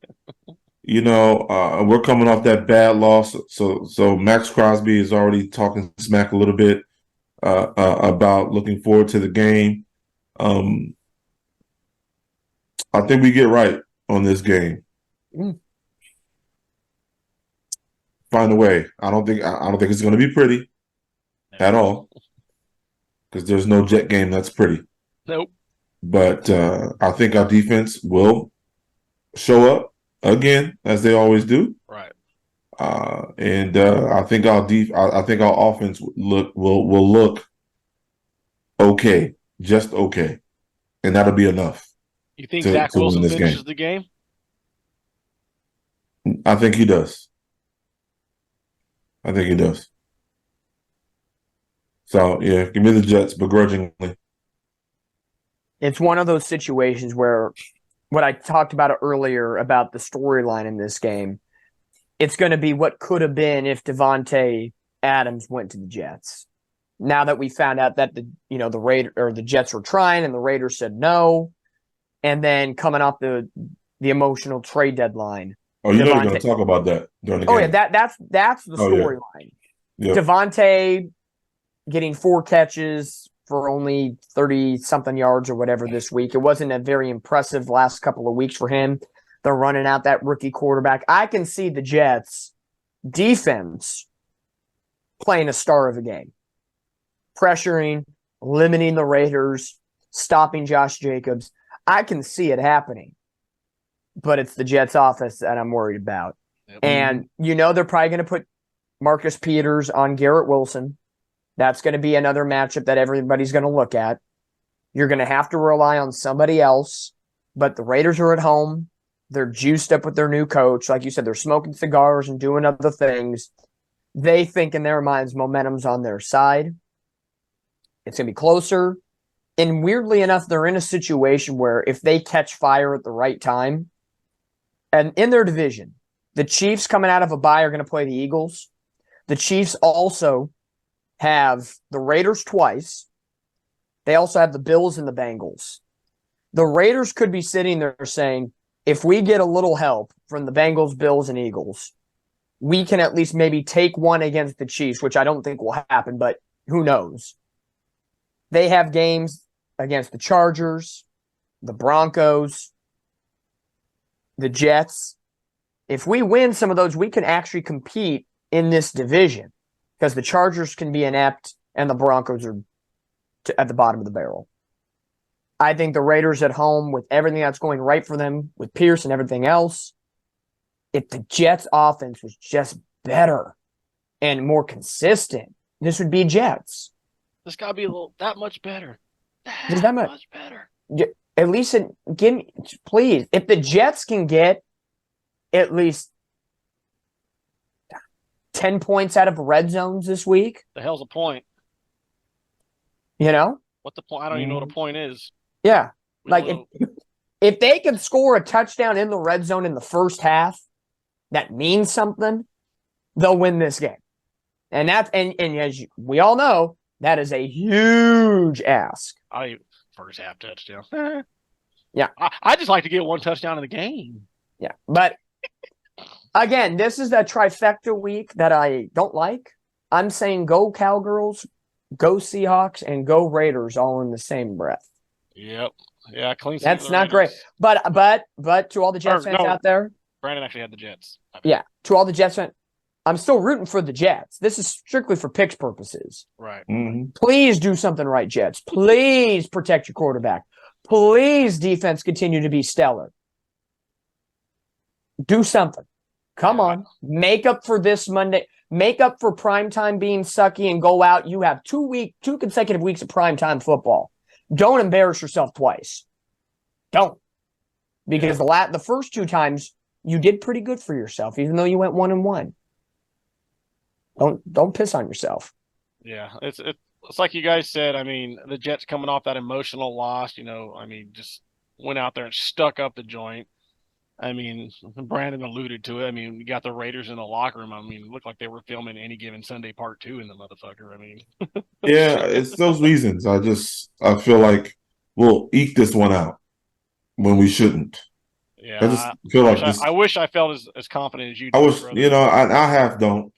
We're coming off that bad loss, so Max Crosby is already talking smack a little bit about looking forward to the game. I think we get right on this game. Find a way. I don't think it's going to be pretty at all because there's no Jet game that's pretty.
Nope.
But I think our defense will show up again as they always do.
Right.
And I think our offense will look okay, just okay, and that'll be enough.
You think Zach Wilson finishes the game?
I think he does. So yeah, give me the Jets begrudgingly.
It's one of those situations where what I talked about earlier about the storyline in this game, it's going to be what could have been if Devontae Adams went to the Jets. now that we found out that the Jets were trying and the Raiders said no, and then coming off the emotional trade deadline.
Oh, you know you're going to talk about that during the game.
Oh yeah, that's the storyline.
Yeah.
Devontae getting 4 catches for only 30-something yards or whatever this week. It wasn't a very impressive last couple of weeks for him. They're running out that rookie quarterback. I can see the Jets defense playing a star of the game. Pressuring, limiting the Raiders, stopping Josh Jacobs. I can see it happening. But it's the Jets offense that I'm worried about. Yep. And they're probably going to put Marcus Peters on Garrett Wilson. That's going to be another matchup that everybody's going to look at. You're going to have to rely on somebody else. But the Raiders are at home. They're juiced up with their new coach. Like you said, they're smoking cigars and doing other things. They think in their minds momentum's on their side. It's going to be closer. And weirdly enough, they're in a situation where if they catch fire at the right time, and in their division, the Chiefs coming out of a bye are going to play the Eagles. The Chiefs also have the Raiders twice. They also have the Bills and the Bengals. The Raiders could be sitting there saying, if we get a little help from the Bengals, Bills, and Eagles, we can at least maybe take one against the Chiefs, which I don't think will happen, but who knows? They have games against the Chargers, the Broncos, the Jets. If we win some of those, we can actually compete in this division because the Chargers can be inept and the Broncos are at the bottom of the barrel. I think the Raiders at home, with everything that's going right for them, with Pierce and everything else, if the Jets offense was just better and more consistent, this would be Jets.
This got to be that much better.
That
much better.
At least give me, please. If the Jets can get at least 10 points out of red zones this week,
the hell's the point?
What
the point? I don't even know what a point is.
Yeah, if they can score a touchdown in the red zone in the first half, that means something. They'll win this game, and that's and as we all know, that is a huge ask.
First half touchdown.
Yeah.
I just like to get one touchdown in the game.
Yeah. But again, this is a trifecta week that I don't like. I'm saying go Cowgirls, go Seahawks, and go Raiders all in the same breath.
Yep. Yeah, clean.
That's not great. But to all the Jets fans out there.
Brandon actually had the Jets.
Yeah. To all the Jets fans, I'm still rooting for the Jets. This is strictly for picks purposes.
Right.
Mm-hmm.
Please do something right, Jets. Please protect your quarterback. Please, defense, continue to be stellar. Do something. Come on. Make up for this Monday. Make up for primetime being sucky and go out. You have 2 consecutive weeks of primetime football. Don't embarrass yourself twice. Don't. Because the first 2 times, you did pretty good for yourself, even though you went 1-1. Don't piss on yourself.
Yeah, it's like you guys said. I mean, the Jets coming off that emotional loss, just went out there and stuck up the joint. I mean, Brandon alluded to it. I mean, you got the Raiders in the locker room. I mean, it looked like they were filming Any Given Sunday Part 2 in the motherfucker. I mean,
yeah, it's those reasons. I feel like we'll eke this one out when we shouldn't.
Yeah,
I just feel like this.
I wish I felt as confident as you.
I was, I half don't.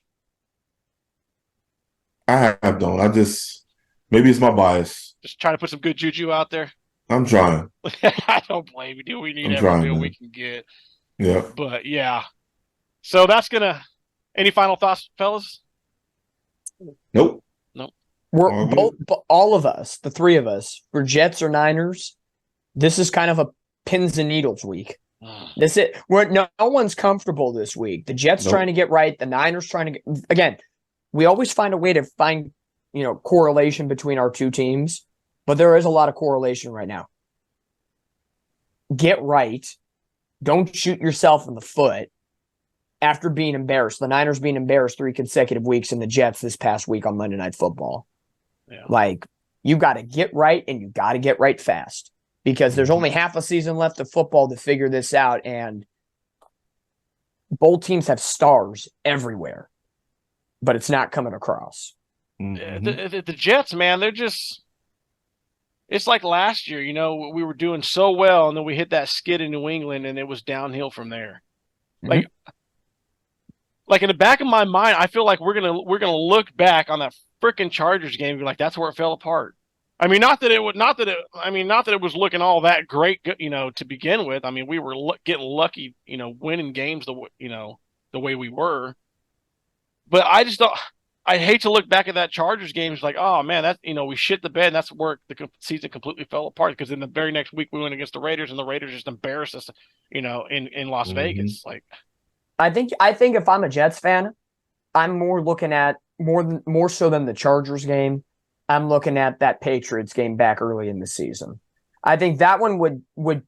I just maybe it's my bias.
Just trying to put some good juju out there.
I'm trying.
I don't blame you, dude. We need every deal we can get.
Yeah.
But yeah. So that's gonna. Any final thoughts, fellas?
Nope.
We're all of us, the 3 of us, for Jets or Niners. This is kind of a pins and needles week. This it. No one's comfortable this week. The Jets trying to get right. The Niners trying to get again. We always find a way to find, correlation between our 2 teams, but there is a lot of correlation right now. Get right. Don't shoot yourself in the foot after being embarrassed. The Niners being embarrassed 3 consecutive weeks and the Jets this past week on Monday Night Football. Yeah. You got to get right, and you got to get right fast because there's only half a season left of football to figure this out, and both teams have stars everywhere. But it's not coming across.
The Jets, man, they're just. It's like last year, we were doing so well, and then we hit that skid in New England, and it was downhill from there.
Mhm.
Like in the back of my mind, I feel like we're gonna look back on that freaking Chargers game and be like, that's where it fell apart. I mean, not that it was looking all that great, to begin with. I mean, we were getting lucky, winning games the way we were. But I just don't. I hate to look back at that Chargers game. It's like, oh man, that we shit the bed. And that's where the season completely fell apart. Because in the very next week we went against the Raiders, and the Raiders just embarrassed us, in Las Vegas. Like,
I think if I'm a Jets fan, I'm more looking at more so than the Chargers game. I'm looking at that Patriots game back early in the season. I think that one would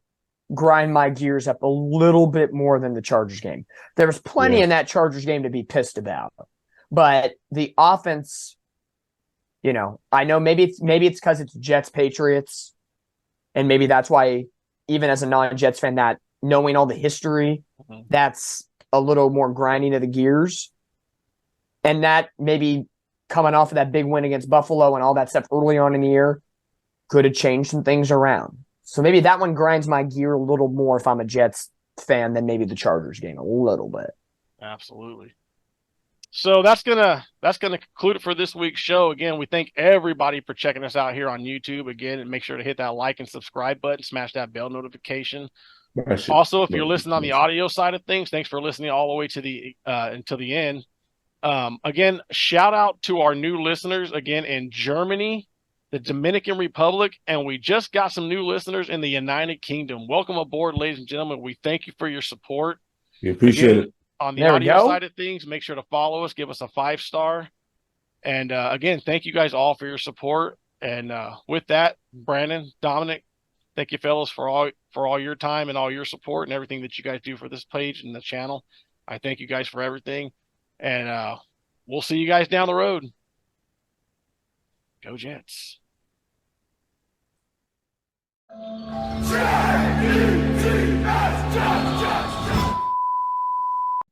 grind my gears up a little bit more than the Chargers game. There was plenty in that Chargers game to be pissed about. But the offense, I know maybe it's because it's Jets Patriots, and maybe that's why, even as a non-Jets fan, that knowing all the history, that's a little more grinding of the gears, and that maybe coming off of that big win against Buffalo and all that stuff early on in the year could have changed some things around. So maybe that one grinds my gear a little more if I'm a Jets fan than maybe the Chargers game a little bit.
Absolutely. So that's gonna conclude it for this week's show. Again, we thank everybody for checking us out here on YouTube. Again, and make sure to hit that like and subscribe button, smash that bell notification. Also, if you're listening on the audio side of things, thanks for listening all the way to the until the end. Again, shout out to our new listeners again in Germany, the Dominican Republic, and we just got some new listeners in the United Kingdom. Welcome aboard, ladies and gentlemen. We thank you for your support.
We appreciate it.
On the audio side of things, make sure to follow us, give us a 5-star. And again, thank you guys all for your support. And with that, Brandon, Dominic, thank you fellas for all your time and all your support and everything that you guys do for this page and the channel. I thank you guys for everything. And we'll see you guys down the road. Go Jets.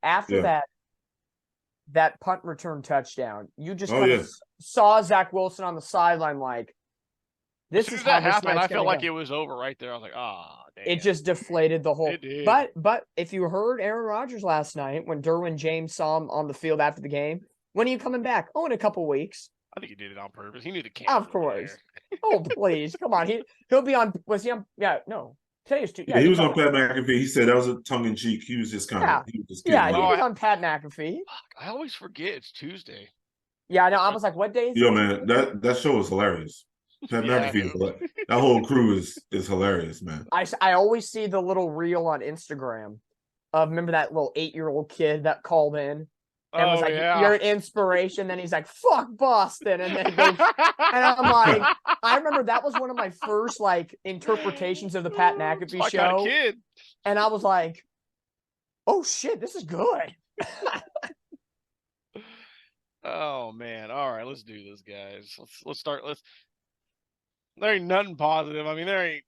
After that punt return touchdown, you just saw Zach Wilson on the sideline like, this is how this happened.
I felt like it was over right there. I was like, damn.
It just deflated the whole.
It did.
But if you heard Aaron Rodgers last night when Derwin James saw him on the field after the game, when are you coming back? Oh, in a couple weeks.
I think he did it on purpose. He knew the camera.
Of course. Oh, please, come on. He'll be on. Was he on? Yeah, no. Today's too.
Yeah, he was on Pat McAfee. He said that was a tongue in cheek. He was just kind of. He was
he was on Pat McAfee.
I always forget it's Tuesday.
Yeah, I know. I was like, what day is
Yo, man, that show is hilarious. Pat McAfee, that whole crew is hilarious, man.
I always see the little reel on Instagram of, remember that little 8-year-old kid that called in and was like, you're an inspiration. Then he's like, fuck Boston. And then goes, and I'm like, I remember that was one of my first interpretations of the Pat McAfee show.
Kid.
And I was like, oh shit, this is good.
Oh man. All right, let's do this, guys. Let's start. There ain't nothing positive. I mean,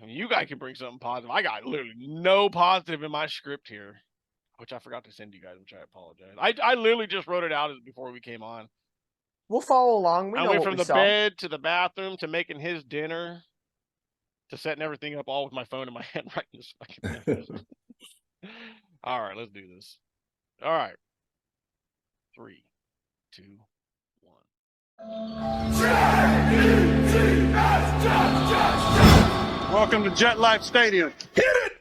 you guys can bring something positive. I got literally no positive in my script here, which I forgot to send you guys, which I apologize. I literally just wrote it out before we came on.
We'll follow along.
I went from the bed to the bathroom to making his dinner to setting everything up all with my phone in my hand right this fucking minute. All right, let's do this. All right. 3, 2, 1.
Welcome to Jet Life Stadium. Hit it!